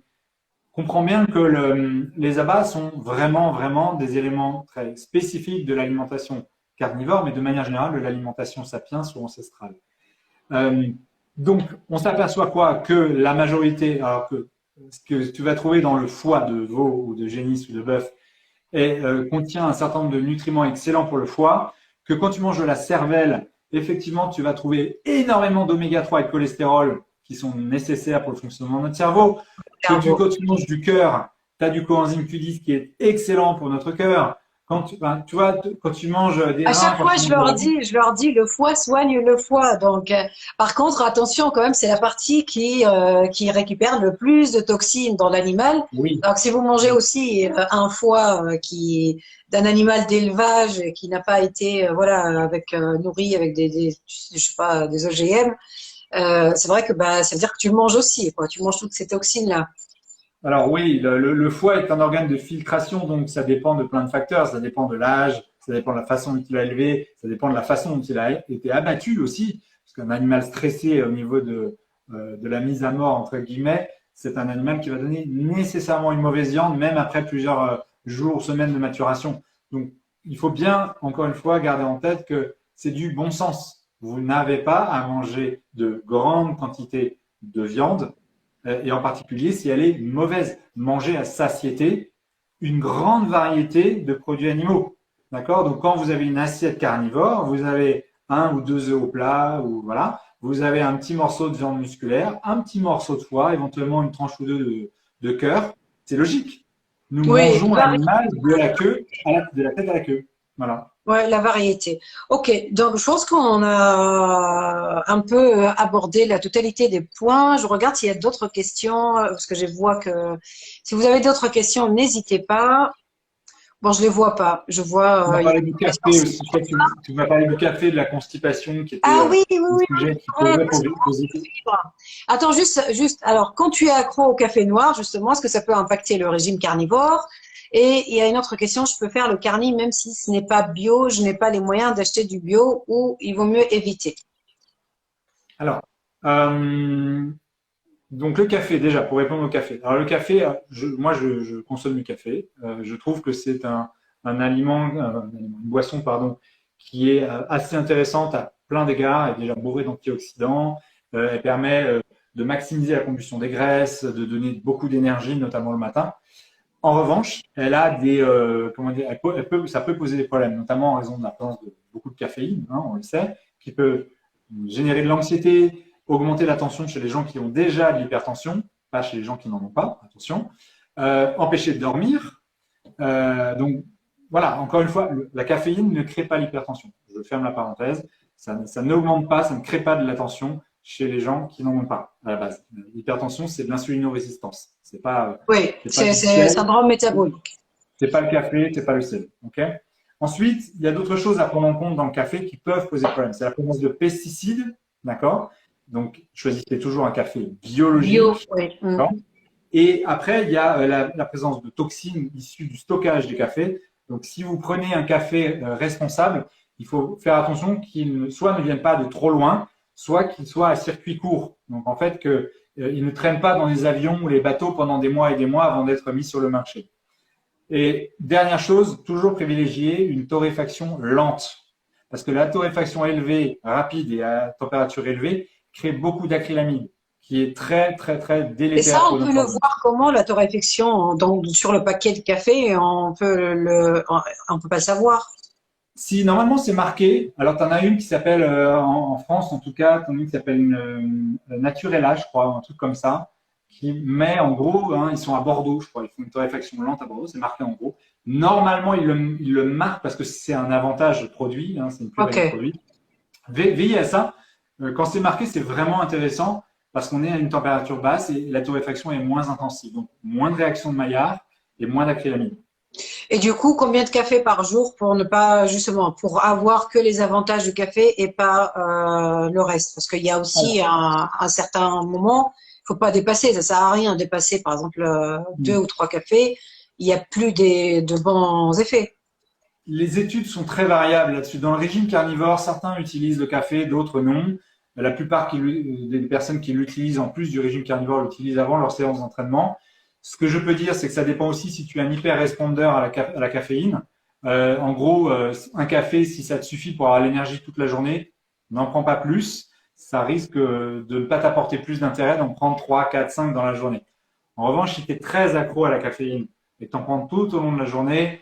S2: comprends bien que les abats sont vraiment des éléments très spécifiques de l'alimentation carnivore, mais de manière générale de l'alimentation sapiens ou ancestrale. Euh, donc, on s'aperçoit quoi? Que la majorité, alors que ce que tu vas trouver dans le foie de veau ou de génisse ou de bœuf contient un certain nombre de nutriments excellents pour le foie, que quand tu manges de la cervelle, effectivement, tu vas trouver énormément d'oméga 3 et de cholestérol qui sont nécessaires pour le fonctionnement de notre cerveau. Quand tu manges du cœur, tu as du coenzyme Q10 qui est excellent pour notre cœur. Tu vois, quand tu manges des
S1: À
S2: reins,
S1: chaque fois, je leur dis, le foie soigne le foie. Donc, par contre, attention quand même, c'est la partie qui récupère le plus de toxines dans l'animal.
S2: oui,
S1: Donc, si vous mangez aussi un foie d'un animal d'élevage qui n'a pas été, voilà, nourri avec je sais pas, des OGM, c'est vrai que ça veut dire que tu le manges aussi, quoi. Tu manges toutes ces toxines-là.
S2: alors oui, le foie est un organe de filtration, donc ça dépend de plein de facteurs. Ça dépend de l'âge, ça dépend de la façon dont il a élevé, ça dépend de la façon dont il a été abattu aussi. Parce qu'un animal stressé au niveau de la mise à mort, entre guillemets, c'est un animal qui va donner nécessairement une mauvaise viande, même après plusieurs jours, semaines de maturation. Donc, il faut bien, encore une fois, garder en tête que c'est du bon sens. Vous n'avez pas à manger de grandes quantités de viande et en particulier si elle est mauvaise. Manger à satiété une grande variété de produits animaux. D'accord? Donc, quand vous avez une assiette carnivore, vous avez 1 ou 2 œufs au plat, ou voilà, vous avez un petit morceau de viande musculaire, un petit morceau de foie, éventuellement une tranche ou deux de cœur. C'est logique. Nous
S1: Oui,
S2: mangeons l'animal de la queue de la tête à la queue. Voilà.
S1: Ouais, la variété. Ok, donc je pense qu'on a un peu abordé la totalité des points. Je regarde s'il y a d'autres questions, parce que je vois que si vous avez d'autres questions, n'hésitez pas. Bon, je les vois pas. Je
S2: On
S1: vois,
S2: va
S1: il y a
S2: parler
S1: une
S2: du
S1: question.
S2: café aussi. Je crois que tu m'as parlé du café, de la constipation, qui était
S1: Ah oui, oui,
S2: un
S1: oui, oui,
S2: sujet qui
S1: c'est vrai,
S2: pouvait
S1: parce que
S2: poser.
S1: attends, juste, alors, quand tu es accro au café noir, justement, est-ce que ça peut impacter le régime carnivore? Et il y a une autre question, je peux faire le carni même si ce n'est pas bio, je n'ai pas les moyens d'acheter du bio ou il vaut mieux éviter?
S2: Alors, euh, donc le café, déjà, pour répondre au café. Alors le café, moi je consomme du café. Je trouve que c'est un aliment, une boisson, pardon, qui est assez intéressante à plein d'égards. Elle est déjà bourrée d'antioxydants. Elle permet de maximiser la combustion des graisses, de donner beaucoup d'énergie, notamment le matin. En revanche, elle a des, comment dire, ça peut poser des problèmes, notamment en raison de la présence de beaucoup de caféine, hein, on le sait, qui peut générer de l'anxiété, augmenter la tension chez les gens qui ont déjà de l'hypertension, pas chez les gens qui n'en ont pas, attention, empêcher de dormir. Donc voilà, encore une fois, la caféine ne crée pas l'hypertension. Je ferme la parenthèse. Ça n'augmente pas, ça ne crée pas de la tension chez les gens qui n'en ont pas à la base. L'hypertension, c'est de l'insulinorésistance.
S1: Oui,
S2: C'est pas du
S1: c'est
S2: sel,
S1: syndrome métabolique.
S2: c'est pas le café, c'est pas le sel. Ok. Ensuite, il y a d'autres choses à prendre en compte dans le café qui peuvent poser problème. C'est la présence de pesticides, d'accord. Donc, choisissez toujours un café
S1: Bio,
S2: biologique,
S1: oui.
S2: d'accord. Et après, il y a la présence de toxines issues du stockage du café. Donc, si vous prenez un café responsable, il faut faire attention qu'il soit ne vienne pas de trop loin, soit qu'il soit à circuit court. Donc, en fait, qu'il ne traîne pas dans les avions ou les bateaux pendant des mois et des mois avant d'être mis sur le marché. Et dernière chose, toujours privilégier une torréfaction lente. Parce que la torréfaction élevée, rapide et à température élevée, crée beaucoup d'acrylamide, qui est très, très, très
S1: Et ça,
S2: délétère
S1: on
S2: pour
S1: peut
S2: notre
S1: le
S2: organisme.
S1: voir comment, la torréfaction, donc sur le paquet de café, on peut pas le savoir.
S2: Si normalement c'est marqué, alors tu en as une qui s'appelle, en France en tout cas, tu en as une qui s'appelle Naturella, je crois, un truc comme ça, qui met en gros, hein, ils sont à Bordeaux, je crois, ils font une torréfaction lente à Bordeaux, c'est marqué en gros. Normalement, ils le marquent parce que c'est un avantage produit, hein, c'est une
S1: Ok.
S2: plus-value produit. Veillez à ça. Quand c'est marqué, c'est vraiment intéressant parce qu'on est à une température basse et la torréfaction est moins intensive. Donc, moins de réaction de Maillard et moins d'acrylamide.
S1: Et du coup, combien de café par jour pour ne pas, justement, pour avoir que les avantages du café et pas le reste? Parce qu'il y a aussi
S2: Alors,
S1: un certain moment, il faut pas dépasser, ça sert à rien de dépasser, par exemple, deux ou trois cafés, il y a plus de bons effets.
S2: les études sont très variables là-dessus. Dans le régime carnivore, certains utilisent le café, d'autres non. La plupart des personnes qui l'utilisent en plus du régime carnivore l'utilisent avant leur séance d'entraînement. Ce que je peux dire, c'est que ça dépend aussi si tu es un hyper-respondeur à la caféine. En gros, un café, si ça te suffit pour avoir l'énergie toute la journée, n'en prends pas plus. Ça risque de ne pas t'apporter plus d'intérêt d'en prendre 3, 4, 5 dans la journée. En revanche, si tu es très accro à la caféine et que tu en prends tout au long de la journée,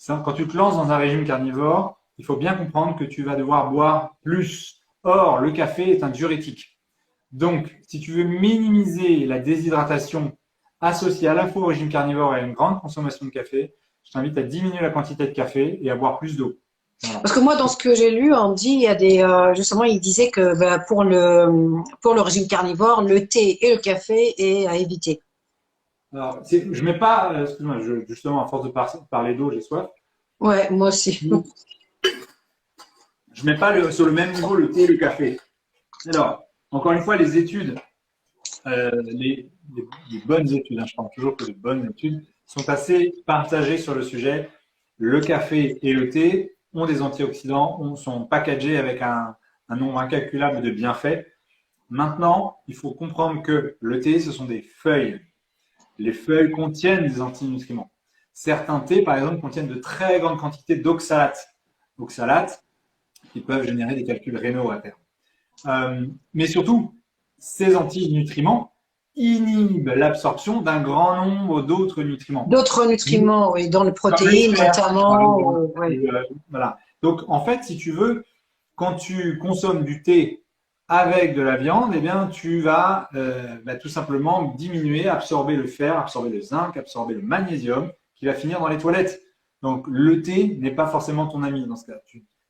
S2: quand tu te lances dans un régime carnivore, il faut bien comprendre que tu vas devoir boire plus. Or, le café est un diurétique. Donc, si tu veux minimiser la déshydratation associée à la fois au régime carnivore et à une grande consommation de café, je t'invite à diminuer la quantité de café et à boire plus d'eau. Voilà.
S1: Parce que moi, dans ce que j'ai lu, on dit, il y a justement, il disait que bah, pour le régime carnivore, le thé et le café est à éviter.
S2: Alors, je mets pas, excuse-moi, justement, à force de parler d'eau, j'ai soif.
S1: Ouais, moi aussi.
S2: Je mets pas sur le même niveau le thé et le café. Alors, encore une fois, les études, les bonnes études, hein, je parle toujours que de bonnes études, sont assez partagées sur le sujet. Le café et le thé ont des antioxydants, sont packagés avec un nombre incalculable de bienfaits. Maintenant, il faut comprendre que le thé, ce sont des feuilles. Les feuilles contiennent des antinutriments. Certains thés, par exemple, contiennent de très grandes quantités d'oxalates. Oxalates qui peuvent générer des calculs rénaux à terme. Mais surtout, ces antinutriments inhibent l'absorption d'un grand nombre d'autres nutriments.
S1: D'autres nutriments, oui, dans les
S2: Comme les
S1: protéines
S2: fer, par
S1: notamment.
S2: exemple.
S1: Ouais.
S2: Voilà. Donc, en fait, si tu veux, quand tu consommes du thé avec de la viande, eh bien, tu vas tout simplement diminuer, absorber le fer, absorber le zinc, absorber le magnésium, qui va finir dans les toilettes. Donc, le thé n'est pas forcément ton ami dans ce cas.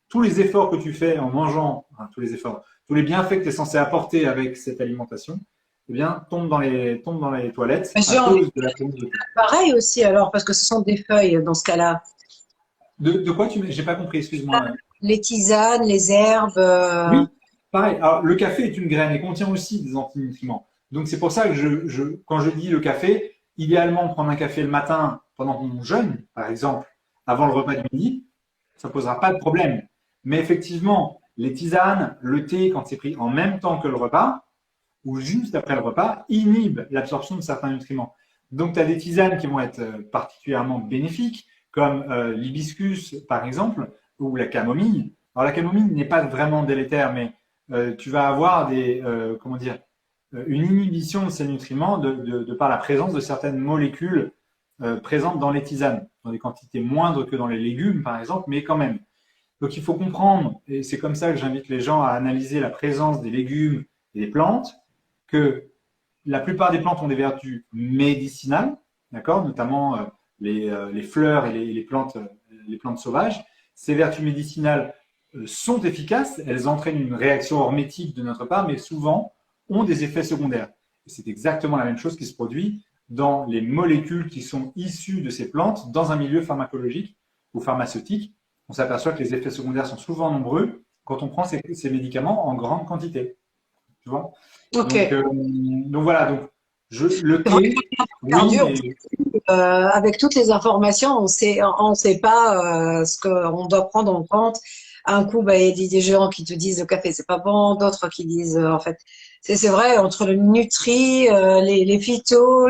S2: Tous les efforts que tu fais en mangeant, enfin, tous les bienfaits que tu es censé apporter avec cette alimentation, eh bien, tombent dans les toilettes à
S1: J'ai envie
S2: cause de la présence de thé.
S1: pareil aussi alors, parce que ce sont des feuilles dans ce cas-là.
S2: De quoi j'ai pas compris, excuse-moi.
S1: Les tisanes, les herbes.
S2: Oui, pareil. Alors, le café est une graine et contient aussi des antinutriments. Donc, c'est pour ça que quand je dis le café, idéalement, prendre un café le matin pendant qu'on jeûne, par exemple, avant le repas du midi, ça ne posera pas de problème. Mais effectivement, les tisanes, le thé, quand c'est pris en même temps que le repas, ou juste après le repas, inhibent l'absorption de certains nutriments. Donc, tu as des tisanes qui vont être particulièrement bénéfiques, comme l'hibiscus, par exemple, ou la camomille. Alors, la camomille n'est pas vraiment délétère, mais tu vas avoir comment dire, une inhibition de ces nutriments de par la présence de certaines molécules présentes dans les tisanes, dans des quantités moindres que dans les légumes, par exemple, mais quand même. Donc, il faut comprendre, et c'est comme ça que j'invite les gens à analyser la présence des légumes et des plantes, que la plupart des plantes ont des vertus médicinales, d'accord, notamment les fleurs et les plantes sauvages. Ces vertus médicinales sont efficaces, elles entraînent une réaction hormétique de notre part, mais souvent ont des effets secondaires. Et c'est exactement la même chose qui se produit dans les molécules qui sont issues de ces plantes dans un milieu pharmacologique ou pharmaceutique. On s'aperçoit que les effets secondaires sont souvent nombreux quand on prend ces médicaments en grande quantité. Tu vois?
S1: Ok.
S2: Donc voilà, donc le thé, oui,
S1: Dur.
S2: mais
S1: Avec toutes les informations, on sait pas ce qu'on doit prendre en compte. Un coup, bah, il y a des gens qui te disent le café c'est pas bon, d'autres qui disent en fait c'est vrai entre le nutri, les phytos,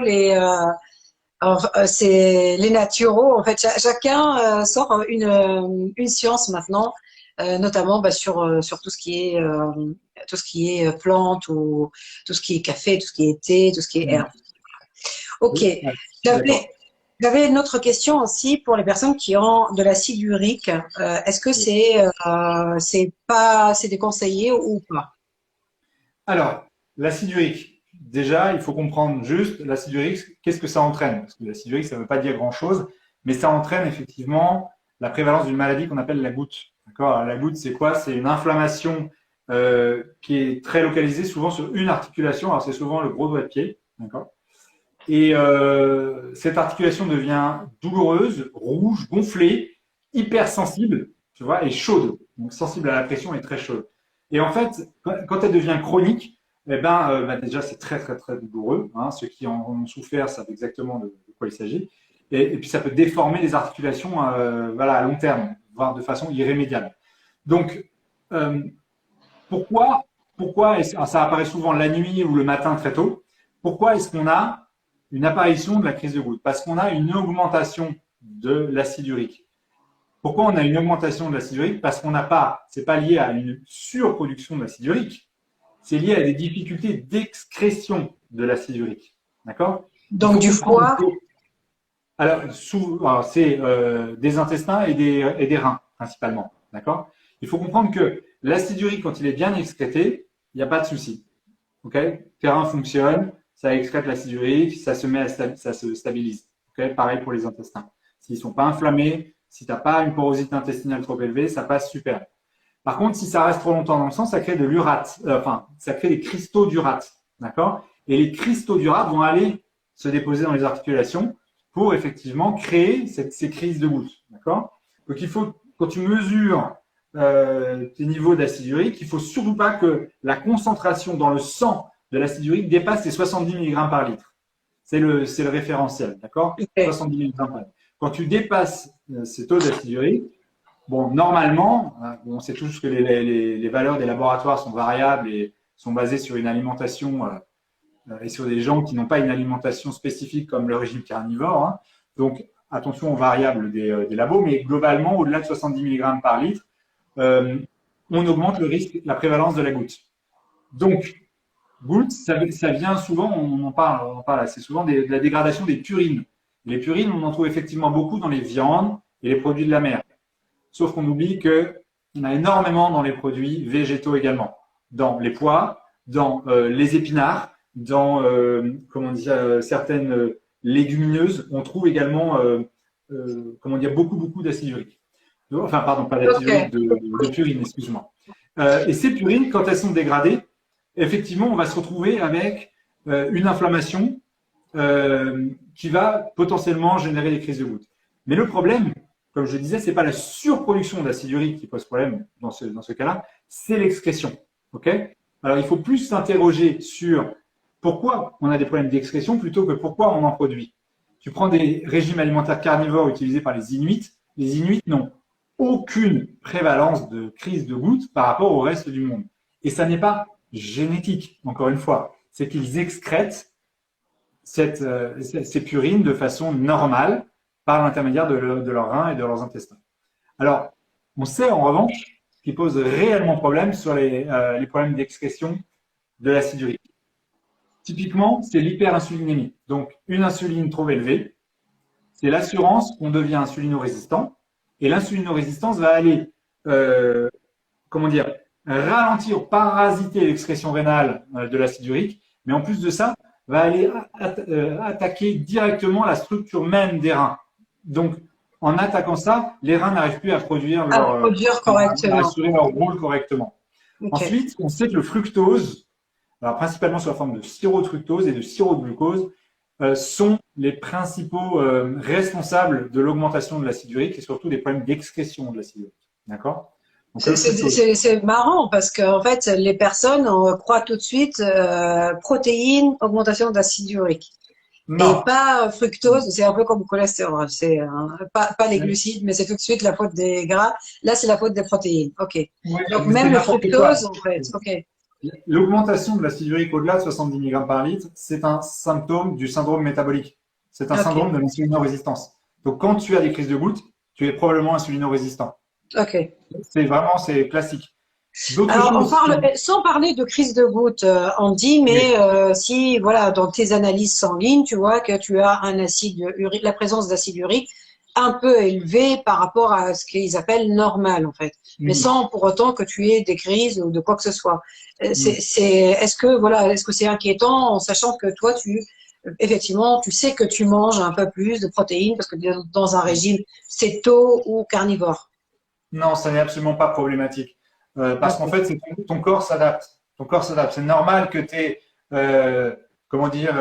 S1: c'est les naturaux. En fait, chacun sort une science maintenant, notamment bah, sur tout ce qui est plantes ou tout ce qui est café, tout ce qui est thé, tout ce qui est herbe. Ok.
S2: oui, ouais, je suis
S1: J'avais
S2: d'accord.
S1: j'avais une autre question aussi pour les personnes qui ont de l'acide urique. Est-ce que c'est déconseillé ou pas?
S2: Alors, l'acide urique, déjà, il faut comprendre juste l'acide urique, qu'est-ce que ça entraîne? Parce que l'acide urique, ça ne veut pas dire grand-chose, mais ça entraîne effectivement la prévalence d'une maladie qu'on appelle la goutte. D'accord? La goutte, c'est quoi? C'est une inflammation qui est très localisée, souvent sur une articulation. Alors, c'est souvent le gros doigt de pied. D'accord? Et cette articulation devient douloureuse, rouge, gonflée, hypersensible, tu vois, et chaude. Donc sensible à la pression et très chaude. Et en fait, quand elle devient chronique, eh ben, déjà c'est très très très douloureux. Hein. Ceux qui en ont souffert savent exactement de quoi il s'agit. Et puis ça peut déformer les articulations, voilà, à long terme, voire de façon irrémédiable. Donc euh, pourquoi ça apparaît souvent la nuit ou le matin très tôt? Pourquoi est-ce qu'on a une apparition de la crise de goutte? Parce qu'on a une augmentation de l'acide urique. Pourquoi on a une augmentation de l'acide urique? Parce qu'on n'a pas, c'est pas lié à une surproduction de l'acide urique, c'est lié à des difficultés d'excrétion de l'acide urique. D'accord? Il
S1: Donc
S2: faut
S1: du
S2: comprendre
S1: foie.
S2: que, alors c'est des intestins et des reins principalement. D'accord? Il faut comprendre que l'acide urique, quand il est bien excrété, il n'y a pas de souci. Okay? Tes reins fonctionnent, ça excrète l'acide urique, ça se stabilise. Okay? Pareil pour les intestins. S'ils ne sont pas inflammés, si tu n'as pas une porosité intestinale trop élevée, ça passe super. Par contre, si ça reste trop longtemps dans le sang, ça crée de l'urate, ça crée des cristaux d'urate. D'accord? Et les cristaux d'urate vont aller se déposer dans les articulations pour effectivement créer ces crises de goutte. D'accord? Donc il faut, quand tu mesures tes niveaux d'acide urique, il ne faut surtout pas que la concentration dans le sang de l'acide urique dépasse les 70 mg par litre. C'est le référentiel, d'accord?
S1: Ok.
S2: 70 mg par litre. Quand tu dépasses ces taux d'acide urique, bon, normalement, on sait tous que les valeurs des laboratoires sont variables et sont basées sur une alimentation et sur des gens qui n'ont pas une alimentation spécifique comme le régime carnivore. Hein. Donc, attention aux variables des labos, mais globalement, au-delà de 70 mg par litre, on augmente le risque, la prévalence de la goutte. Donc, goutte, ça vient souvent, on en parle assez souvent, de la dégradation des purines. Les purines, on en trouve effectivement beaucoup dans les viandes et les produits de la mer. Sauf qu'on oublie qu'il y en a énormément dans les produits végétaux également. Dans les pois, dans les épinards, dans certaines légumineuses, on trouve également comment dire, beaucoup d'acide urique. Enfin, pardon, pas d'acide urique,
S1: Ok.
S2: de purine, excuse-moi. Et ces purines, quand elles sont dégradées, effectivement, on va se retrouver avec une inflammation qui va potentiellement générer des crises de gouttes. Mais le problème, comme je disais, c'est pas la surproduction d'acide urique qui pose problème dans ce cas-là, c'est l'excrétion. Ok. Alors, il faut plus s'interroger sur pourquoi on a des problèmes d'excrétion plutôt que pourquoi on en produit. Tu prends des régimes alimentaires carnivores utilisés par les Inuits n'ont aucune prévalence de crise de gouttes par rapport au reste du monde. Et ça n'est pas génétique, encore une fois. C'est qu'ils excrètent ces purines de façon normale par l'intermédiaire de leurs reins et de leurs intestins. Alors, on sait en revanche ce qui pose réellement problème sur les problèmes d'excrétion de l'acide urique. Typiquement, c'est l'hyperinsulinémie. Donc, une insuline trop élevée, c'est l'assurance qu'on devient insulino-résistant. Et l'insulinorésistance va aller, comment dire, ralentir, parasiter l'excrétion rénale de l'acide urique, mais en plus de ça, va aller attaquer directement la structure même des reins. Donc, en attaquant ça, les reins n'arrivent plus à produire
S1: À produire
S2: à
S1: correctement.
S2: assurer leur rôle correctement.
S1: Ok.
S2: Ensuite, on sait que le fructose, alors principalement sous la forme de sirop de fructose et de sirop de glucose, sont les principaux responsables de l'augmentation de l'acide urique et surtout des problèmes d'excrétion de l'acide urique. D'accord. Donc le fructose.
S1: C'est marrant parce qu'en fait, les personnes croient tout de suite protéines, augmentation d'acide urique. Et
S2: Non.
S1: pas fructose, c'est un peu comme le cholestérol. C'est pas les glucides, mais c'est tout de suite la faute des gras. Là, c'est la faute des protéines. Ok.
S2: Oui,
S1: Donc
S2: mais c'est
S1: même le
S2: n'importe quoi.
S1: fructose, en fait. Ok.
S2: L'augmentation de l'acide urique au-delà de 70 mg par litre, c'est un symptôme du syndrome métabolique. C'est un
S1: Ok.
S2: syndrome de l'insulinorésistance. Donc quand tu as des crises de gouttes, tu es probablement insulinorésistant.
S1: Ok.
S2: C'est classique. D'autres
S1: Alors, on
S2: choses.
S1: parle, sans parler de crise de goutte, on dit,
S2: Oui.
S1: mais si, voilà, dans tes analyses sanguines, tu vois que tu as un acide urique, la présence d'acide urique un peu élevée par rapport à ce qu'ils appellent normal, en fait, mais
S2: Mm.
S1: sans pour autant que tu aies des crises ou de quoi que ce soit.
S2: Mm.
S1: Est-ce que, voilà, est-ce que c'est inquiétant en sachant que toi, effectivement, tu sais que tu manges un peu plus de protéines parce que dans un régime céto ou carnivore.
S2: Non, ça n'est absolument pas problématique. Parce qu'en
S1: Ok.
S2: fait, ton corps s'adapte. Ton corps s'adapte. C'est normal que tu aies, comment dire,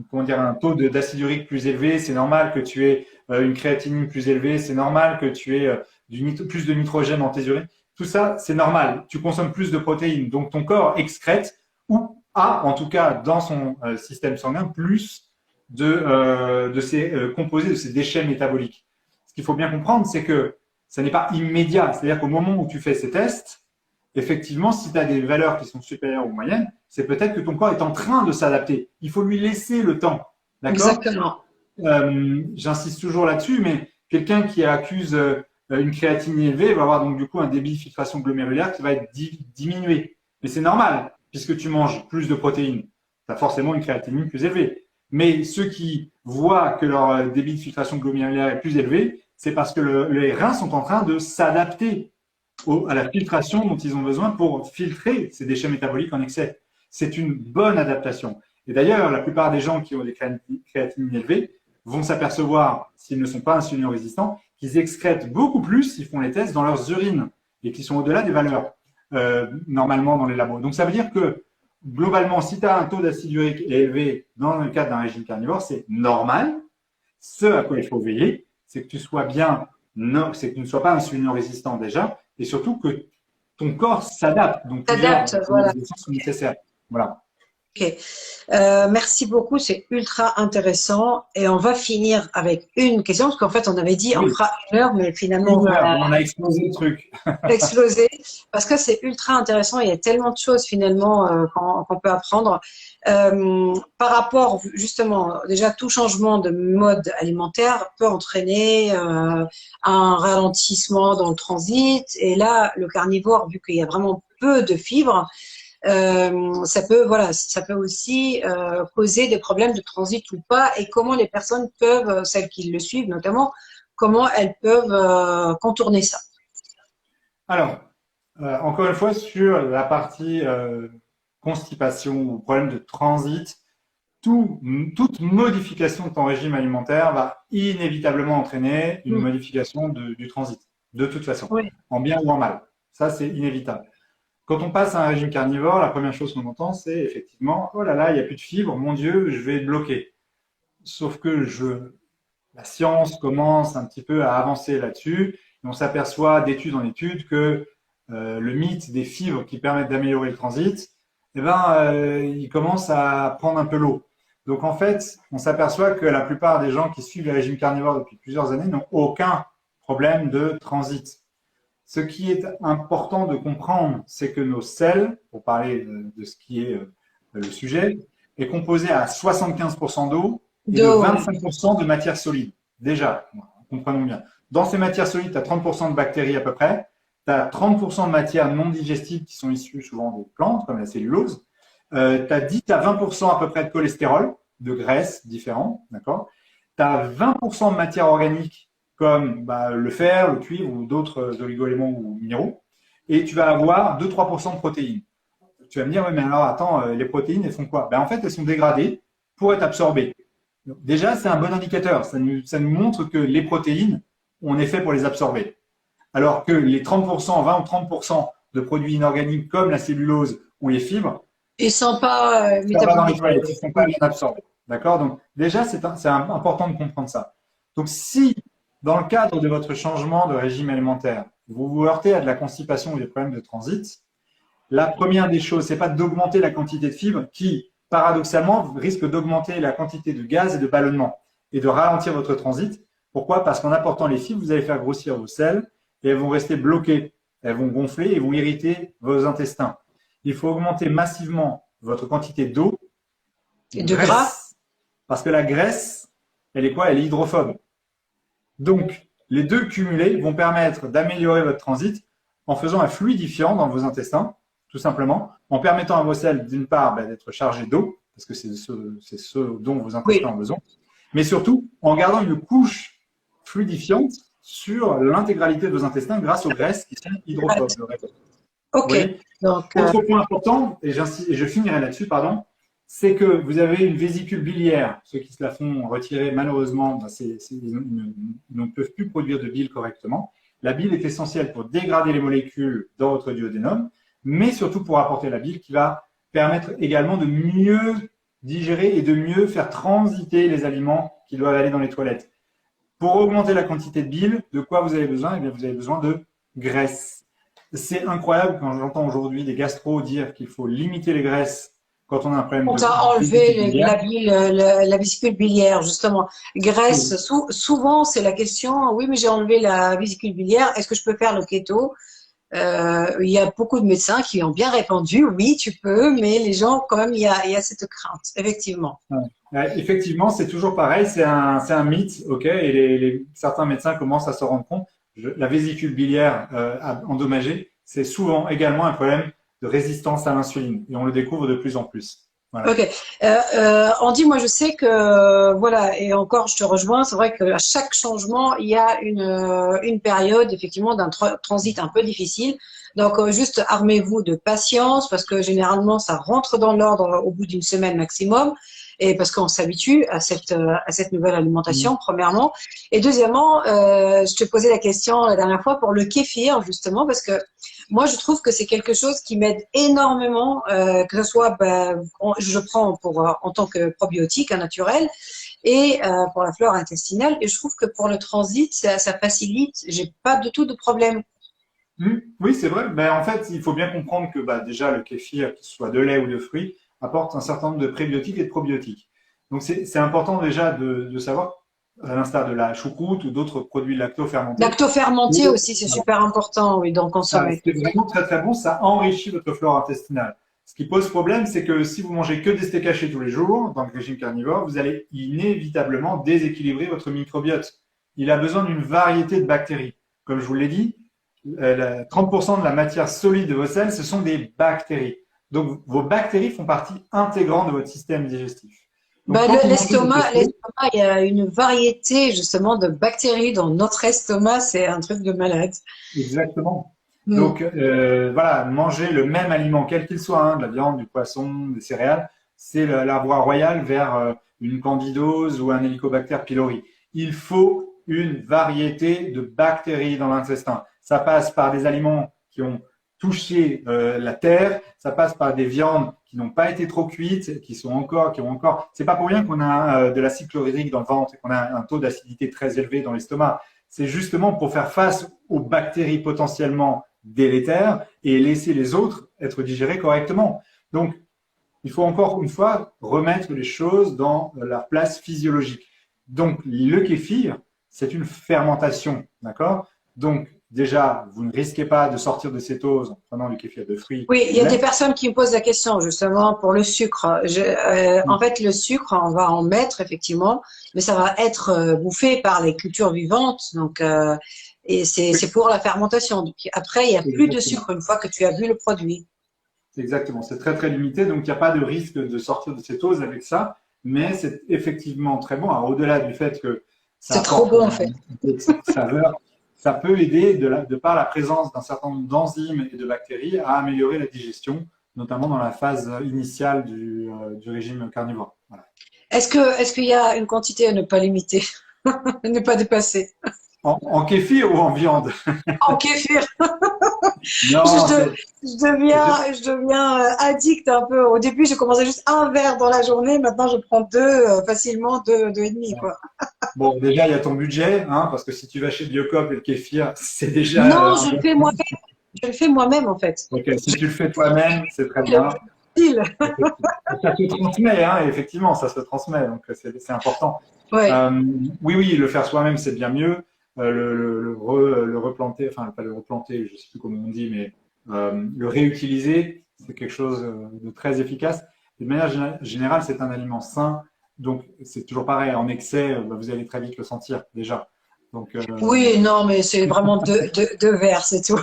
S2: comment dire, un taux d'acide urique plus élevé. C'est normal que tu aies une créatinine plus élevée. C'est normal que tu aies plus de nitrogène dans tes urines. Tout ça, c'est normal. Tu consommes plus de protéines. Donc, ton corps excrète ou a, en tout cas, dans son système sanguin, plus de ces composés, de ces déchets métaboliques. Ce qu'il faut bien comprendre, c'est que ça n'est pas immédiat. C'est-à-dire qu'au moment où tu fais ces tests, effectivement, si tu as des valeurs qui sont supérieures aux moyennes, c'est peut-être que ton corps est en train de s'adapter. Il faut lui laisser le temps. D'accord.
S1: Exactement.
S2: J'insiste toujours là-dessus, mais quelqu'un qui accuse une créatinine élevée va avoir donc du coup un débit de filtration glomérulaire qui va être diminué. Mais c'est normal, puisque tu manges plus de protéines. Tu as forcément une créatinine plus élevée. Mais ceux qui voient que leur débit de filtration glomérulaire est plus élevé, c'est parce que les reins sont en train de s'adapter à la filtration dont ils ont besoin pour filtrer ces déchets métaboliques en excès. C'est une bonne adaptation. Et d'ailleurs, la plupart des gens qui ont des créatinines élevées vont s'apercevoir, s'ils ne sont pas insulino-résistants, qu'ils excrètent beaucoup plus, ils font les tests dans leurs urines et qui sont au-delà des valeurs normalement dans les labos. Donc ça veut dire que globalement, si tu as un taux d'acide urique élevé dans le cadre d'un régime carnivore, c'est normal. Ce à quoi il faut veiller, c'est que tu sois bien, c'est que tu ne sois pas insulino-résistant déjà, et surtout que ton corps s'adapte. Donc plusieurs
S1: S'adapte, voilà.
S2: modifications sont nécessaires. Voilà.
S1: Ok. Merci beaucoup, c'est ultra intéressant. Et on va finir avec une question, parce qu'en fait, on avait dit on
S2: Oui,
S1: fera 1 heure, mais finalement,
S2: une
S1: on
S2: heure,
S1: va
S2: on a explosé le truc.
S1: exploser, parce que c'est ultra intéressant. Il y a tellement de choses finalement qu'on peut apprendre. Par rapport, justement, déjà, tout changement de mode alimentaire peut entraîner un ralentissement dans le transit. Et là, le carnivore, vu qu'il y a vraiment peu de fibres, ça peut aussi causer des problèmes de transit ou pas, et comment les personnes peuvent, celles qui le suivent notamment, comment elles peuvent contourner ça.
S2: Alors, encore une fois, sur la partie constipation ou problème de transit, toute modification de ton régime alimentaire va inévitablement entraîner une modification du transit, de toute façon,
S1: Oui.
S2: en bien ou en mal. Ça, c'est inévitable. Quand on passe à un régime carnivore, la première chose qu'on entend, c'est effectivement, oh là là, il n'y a plus de fibres, mon Dieu, je vais être bloqué. Sauf que la science commence un petit peu à avancer là-dessus, et on s'aperçoit d'étude en étude que le mythe des fibres qui permettent d'améliorer le transit, eh ben, il commence à prendre un peu l'eau. Donc en fait, on s'aperçoit que la plupart des gens qui suivent le régime carnivore depuis plusieurs années n'ont aucun problème de transit. Ce qui est important de comprendre, c'est que nos selles, pour parler de ce qui est le sujet, est composé à 75% d'eau et de 25% de matière solide. Déjà, comprenons bien. Dans ces matières solides, tu as 30% de bactéries à peu près, tu as 30% de matières non digestibles qui sont issues souvent des plantes, comme la cellulose, tu as 10 à 20% à peu près de cholestérol, de graisses différents, d'accord. Tu as 20% de matière organique comme le fer, le cuivre ou d'autres oligo-éléments ou minéraux, et tu vas avoir 2-3% de protéines. Tu vas me dire, oui, mais alors attends, les protéines, elles font quoi? En fait, elles sont dégradées pour être absorbées. Donc, déjà, c'est un bon indicateur. Ça nous montre que les protéines, on est fait pour les absorber. Alors que les 30%, 20 ou 30% de produits inorganiques comme la cellulose ou les fibres,
S1: ils sont pas métabolisés.
S2: Ils ne sont pas bien absorbés. D'accord? Donc, déjà, c'est important de comprendre ça. Donc, si, dans le cadre de votre changement de régime alimentaire, vous vous heurtez à de la constipation ou des problèmes de transit, la première des choses, c'est pas d'augmenter la quantité de fibres qui, paradoxalement, risque d'augmenter la quantité de gaz et de ballonnement et de ralentir votre transit. Pourquoi? Parce qu'en apportant les fibres, vous allez faire grossir vos selles et elles vont rester bloquées. Elles vont gonfler et vont irriter vos intestins. Il faut augmenter massivement votre quantité d'eau
S1: et de gras.
S2: Parce que la graisse, elle est quoi? Elle est hydrophobe. Donc, les deux cumulés vont permettre d'améliorer votre transit en faisant un fluidifiant dans vos intestins, tout simplement, en permettant à vos selles, d'une part, d'être chargées d'eau, parce que c'est ce dont vos intestins ont besoin, mais surtout en gardant une couche fluidifiante sur l'intégralité de vos intestins grâce aux graisses qui sont hydrophobes.
S1: Ok. Donc,
S2: autre point important, et je finirai là-dessus, pardon, c'est que vous avez une vésicule biliaire. Ceux qui se la font retirer, malheureusement, ils ne peuvent plus produire de bile correctement. La bile est essentielle pour dégrader les molécules dans votre duodénum, mais surtout pour apporter la bile qui va permettre également de mieux digérer et de mieux faire transiter les aliments qui doivent aller dans les toilettes. Pour augmenter la quantité de bile, de quoi vous avez besoin? Eh bien, vous avez besoin de graisse. C'est incroyable quand j'entends aujourd'hui des gastros dire qu'il faut limiter les graisses quand on a un problème
S1: on t'a enlevé la vésicule biliaire, justement. Graisse, souvent c'est la question, oui, mais j'ai enlevé la vésicule biliaire, est-ce que je peux faire le keto? Il y a beaucoup de médecins qui ont bien répondu, oui, tu peux, mais les gens, quand même, il y a cette crainte, effectivement.
S2: Ouais, effectivement, c'est toujours pareil, c'est un mythe, ok, et certains médecins commencent à se rendre compte. La vésicule biliaire endommagée, c'est souvent également un problème de résistance à l'insuline, et on le découvre de plus en plus. Voilà.
S1: Ok. Andy, moi je sais que voilà, et encore je te rejoins, c'est vrai qu'à chaque changement, il y a une période effectivement d'un transit un peu difficile. Donc juste armez-vous de patience parce que généralement ça rentre dans l'ordre au bout d'une semaine maximum. Et parce qu'on s'habitue à cette nouvelle alimentation, premièrement. Et deuxièmement, je te posais la question la dernière fois pour le kéfir, justement, parce que moi, je trouve que c'est quelque chose qui m'aide énormément, que ce soit, je prends en tant que probiotique naturel, et pour la flore intestinale. Et je trouve que pour le transit, ça facilite. J'ai pas du tout de problème.
S2: Oui, c'est vrai. Mais en fait, il faut bien comprendre que déjà le kéfir, qu'il soit de lait ou de fruits, apporte un certain nombre de prébiotiques et de probiotiques. Donc c'est important déjà de savoir, à l'instar de la choucroute ou d'autres produits lacto-fermentés.
S1: Lacto-fermenté aussi, c'est super important, oui, d'en consommer.
S2: C'est vraiment très très bon, ça enrichit votre flore intestinale. Ce qui pose problème, c'est que si vous mangez que des steaks hachés tous les jours, dans le régime carnivore, vous allez inévitablement déséquilibrer votre microbiote. Il a besoin d'une variété de bactéries. Comme je vous l'ai dit, 30% de la matière solide de vos selles, ce sont des bactéries. Donc, vos bactéries font partie intégrante de votre système digestif.
S1: L'estomac, il y a une variété justement de bactéries dans notre estomac, c'est un truc de malade.
S2: Exactement. Donc, voilà, manger le même aliment, quel qu'il soit, de la viande, du poisson, des céréales, c'est la voie royale vers une candidose ou un Helicobacter pylori. Il faut une variété de bactéries dans l'intestin. Ça passe par des aliments qui ont touché la terre, ça passe par des viandes qui n'ont pas été trop cuites, qui ont encore. C'est pas pour rien qu'on a de l'acide chlorhydrique dans le ventre et qu'on a un taux d'acidité très élevé dans l'estomac. C'est justement pour faire face aux bactéries potentiellement délétères et laisser les autres être digérées correctement. Donc, il faut encore une fois remettre les choses dans leur place physiologique. Donc, le kéfir, c'est une fermentation, d'accord? Donc, déjà, vous ne risquez pas de sortir de cétose en prenant du kéfir de fruits.
S1: Oui, il y a des personnes qui me posent la question justement pour le sucre. En fait, le sucre, on va en mettre effectivement, mais ça va être bouffé par les cultures vivantes. Donc, et c'est pour la fermentation. Donc, après, il n'y a plus de sucre une fois que tu as bu le produit.
S2: Exactement, c'est très très limité, donc il n'y a pas de risque de sortir de cétose avec ça, mais c'est effectivement très bon. Alors, au-delà du fait que ça
S1: c'est trop bon en fait.
S2: Une saveur, ça peut aider de par la présence d'un certain nombre d'enzymes et de bactéries à améliorer la digestion, notamment dans la phase initiale du régime carnivore. Voilà.
S1: Est-ce qu'il y a une quantité à ne pas limiter, ne pas dépasser?
S2: En kéfir ou en viande?
S1: En kéfir.
S2: Non,
S1: Je deviens addict un peu. Au début, je commençais juste un verre dans la journée. Maintenant, je prends deux, facilement deux et demi, quoi.
S2: bon, déjà, il y a ton budget, hein, parce que si tu vas chez Biocop et le kéfir, c'est déjà.
S1: Non, je le fais moi-même. Je le fais moi-même, en fait.
S2: Ok, si tu le fais toi-même, c'est très bien. Ça se transmet, hein, effectivement, ça se transmet, donc c'est important.
S1: Ouais.
S2: Oui, le faire soi-même, c'est bien mieux. Le replanter, enfin, pas le replanter, je ne sais plus comment on dit, mais le réutiliser, c'est quelque chose de très efficace. De manière générale, c'est un aliment sain, donc c'est toujours pareil, en excès, vous allez très vite le sentir déjà. Donc,
S1: oui, non, mais c'est vraiment deux verres, c'est tout.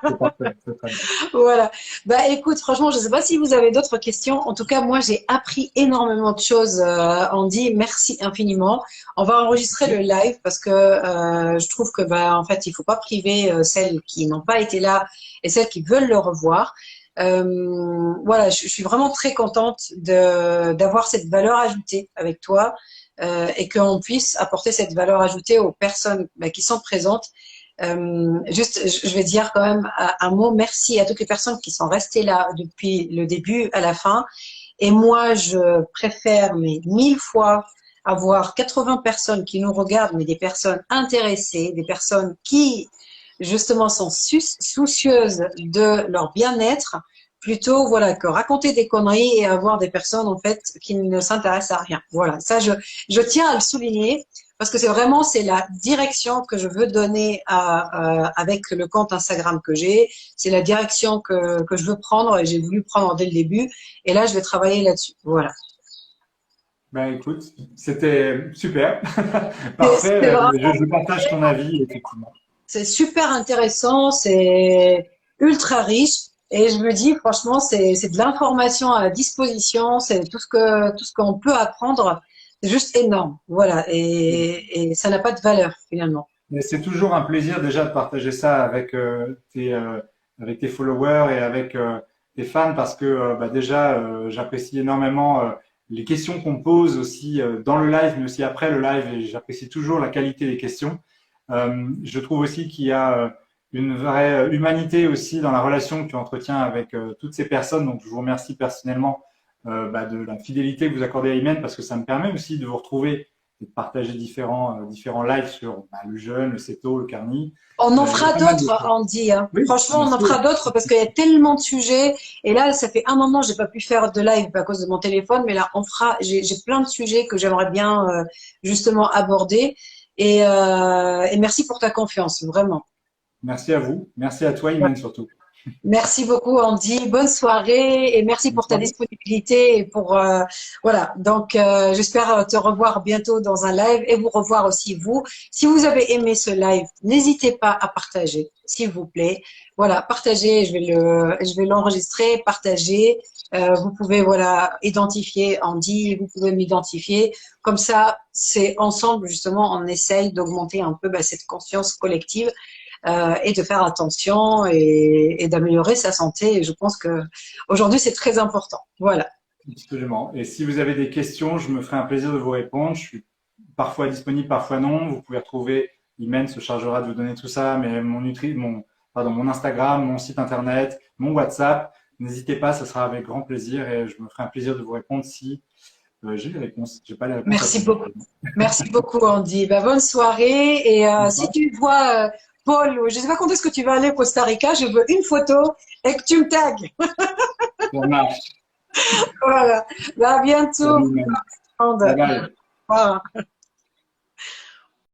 S2: c'est parfait, c'est très bien.
S1: Voilà. Bah, écoute, franchement, je ne sais pas si vous avez d'autres questions. En tout cas, moi, j'ai appris énormément de choses, Andy. Merci infiniment. On va enregistrer le live parce que je trouve que, bah, en fait, il faut pas priver celles qui n'ont pas été là et celles qui veulent le revoir. Voilà, je suis vraiment très contente d'avoir cette valeur ajoutée avec toi et qu'on puisse apporter cette valeur ajoutée aux personnes bah, qui sont présentes. Juste, je vais dire quand même un mot merci à toutes les personnes qui sont restées là depuis le début à la fin. Et moi, je préfère mais 1000 fois avoir 80 personnes qui nous regardent, mais des personnes intéressées, des personnes qui justement sont soucieuses de leur bien-être, plutôt voilà que raconter des conneries et avoir des personnes en fait qui ne s'intéressent à rien. Voilà, ça je tiens à le souligner. Parce que c'est la direction que je veux donner avec le compte Instagram que j'ai. C'est la direction que je veux prendre et j'ai voulu prendre dès le début. Et là, je vais travailler là-dessus. Voilà.
S2: Ben écoute, c'était super. Parfait. Je partage ton avis, effectivement.
S1: C'est super intéressant, c'est ultra riche. Et je me dis, franchement, c'est de l'information à disposition, c'est tout ce qu'on peut apprendre. C'est juste énorme. Voilà. Et ça n'a pas de valeur, finalement.
S2: Mais c'est toujours un plaisir déjà de partager ça avec avec tes followers et avec tes fans parce que bah, déjà j'apprécie énormément les questions qu'on pose aussi dans le live mais aussi après le live et j'apprécie toujours la qualité des questions. Je trouve aussi qu'il y a une vraie humanité aussi dans la relation que tu entretiens avec toutes ces personnes. Donc je vous remercie personnellement bah, de la fidélité que vous accordez à Imen parce que ça me permet aussi de vous retrouver et de partager différents lives sur bah, le jeûne, le céto, le carni.
S1: On en fera d'autres, Andy. Hein.
S2: Oui,
S1: franchement, on en fera d'autres parce qu'il y a tellement de sujets. Et là, ça fait un moment que j'ai pas pu faire de live à cause de mon téléphone, mais là, on fera. J'ai plein de sujets que j'aimerais bien justement aborder. Et merci pour ta confiance, vraiment.
S2: Merci à vous. Merci à toi, Imen, surtout.
S1: Merci beaucoup, Andy. Bonne soirée et merci pour ta disponibilité et pour voilà. Donc, j'espère te revoir bientôt dans un live et vous revoir aussi vous. Si vous avez aimé ce live, n'hésitez pas à partager, s'il vous plaît. Voilà, partagez. Je vais l'enregistrer, partager. Vous pouvez voilà identifier Andy, vous pouvez m'identifier. Comme ça, c'est ensemble justement, on essaye d'augmenter un peu cette conscience collective. Et de faire attention et d'améliorer sa santé. Et je pense que aujourd'hui c'est très important. Voilà.
S2: Absolument. Et si vous avez des questions, je me ferai un plaisir de vous répondre. Je suis parfois disponible, parfois non. Vous pouvez retrouver, Imen se chargera de vous donner tout ça, mais mon Instagram, mon site internet, mon WhatsApp, n'hésitez pas, ça sera avec grand plaisir et je me ferai un plaisir de vous répondre si j'ai les réponses. J'ai pas les réponses à
S1: Merci
S2: tout.
S1: beaucoup. Merci beaucoup, Andy. Ben, bonne soirée. Et si tu vois Paul, je ne sais pas quand est-ce que tu vas aller au Costa Rica, je veux une photo et que tu me tagues.
S2: Ça marche.
S1: Voilà. Ben, à bientôt.
S2: Salut, Imen.
S1: Au
S2: Bye bye.
S1: revoir.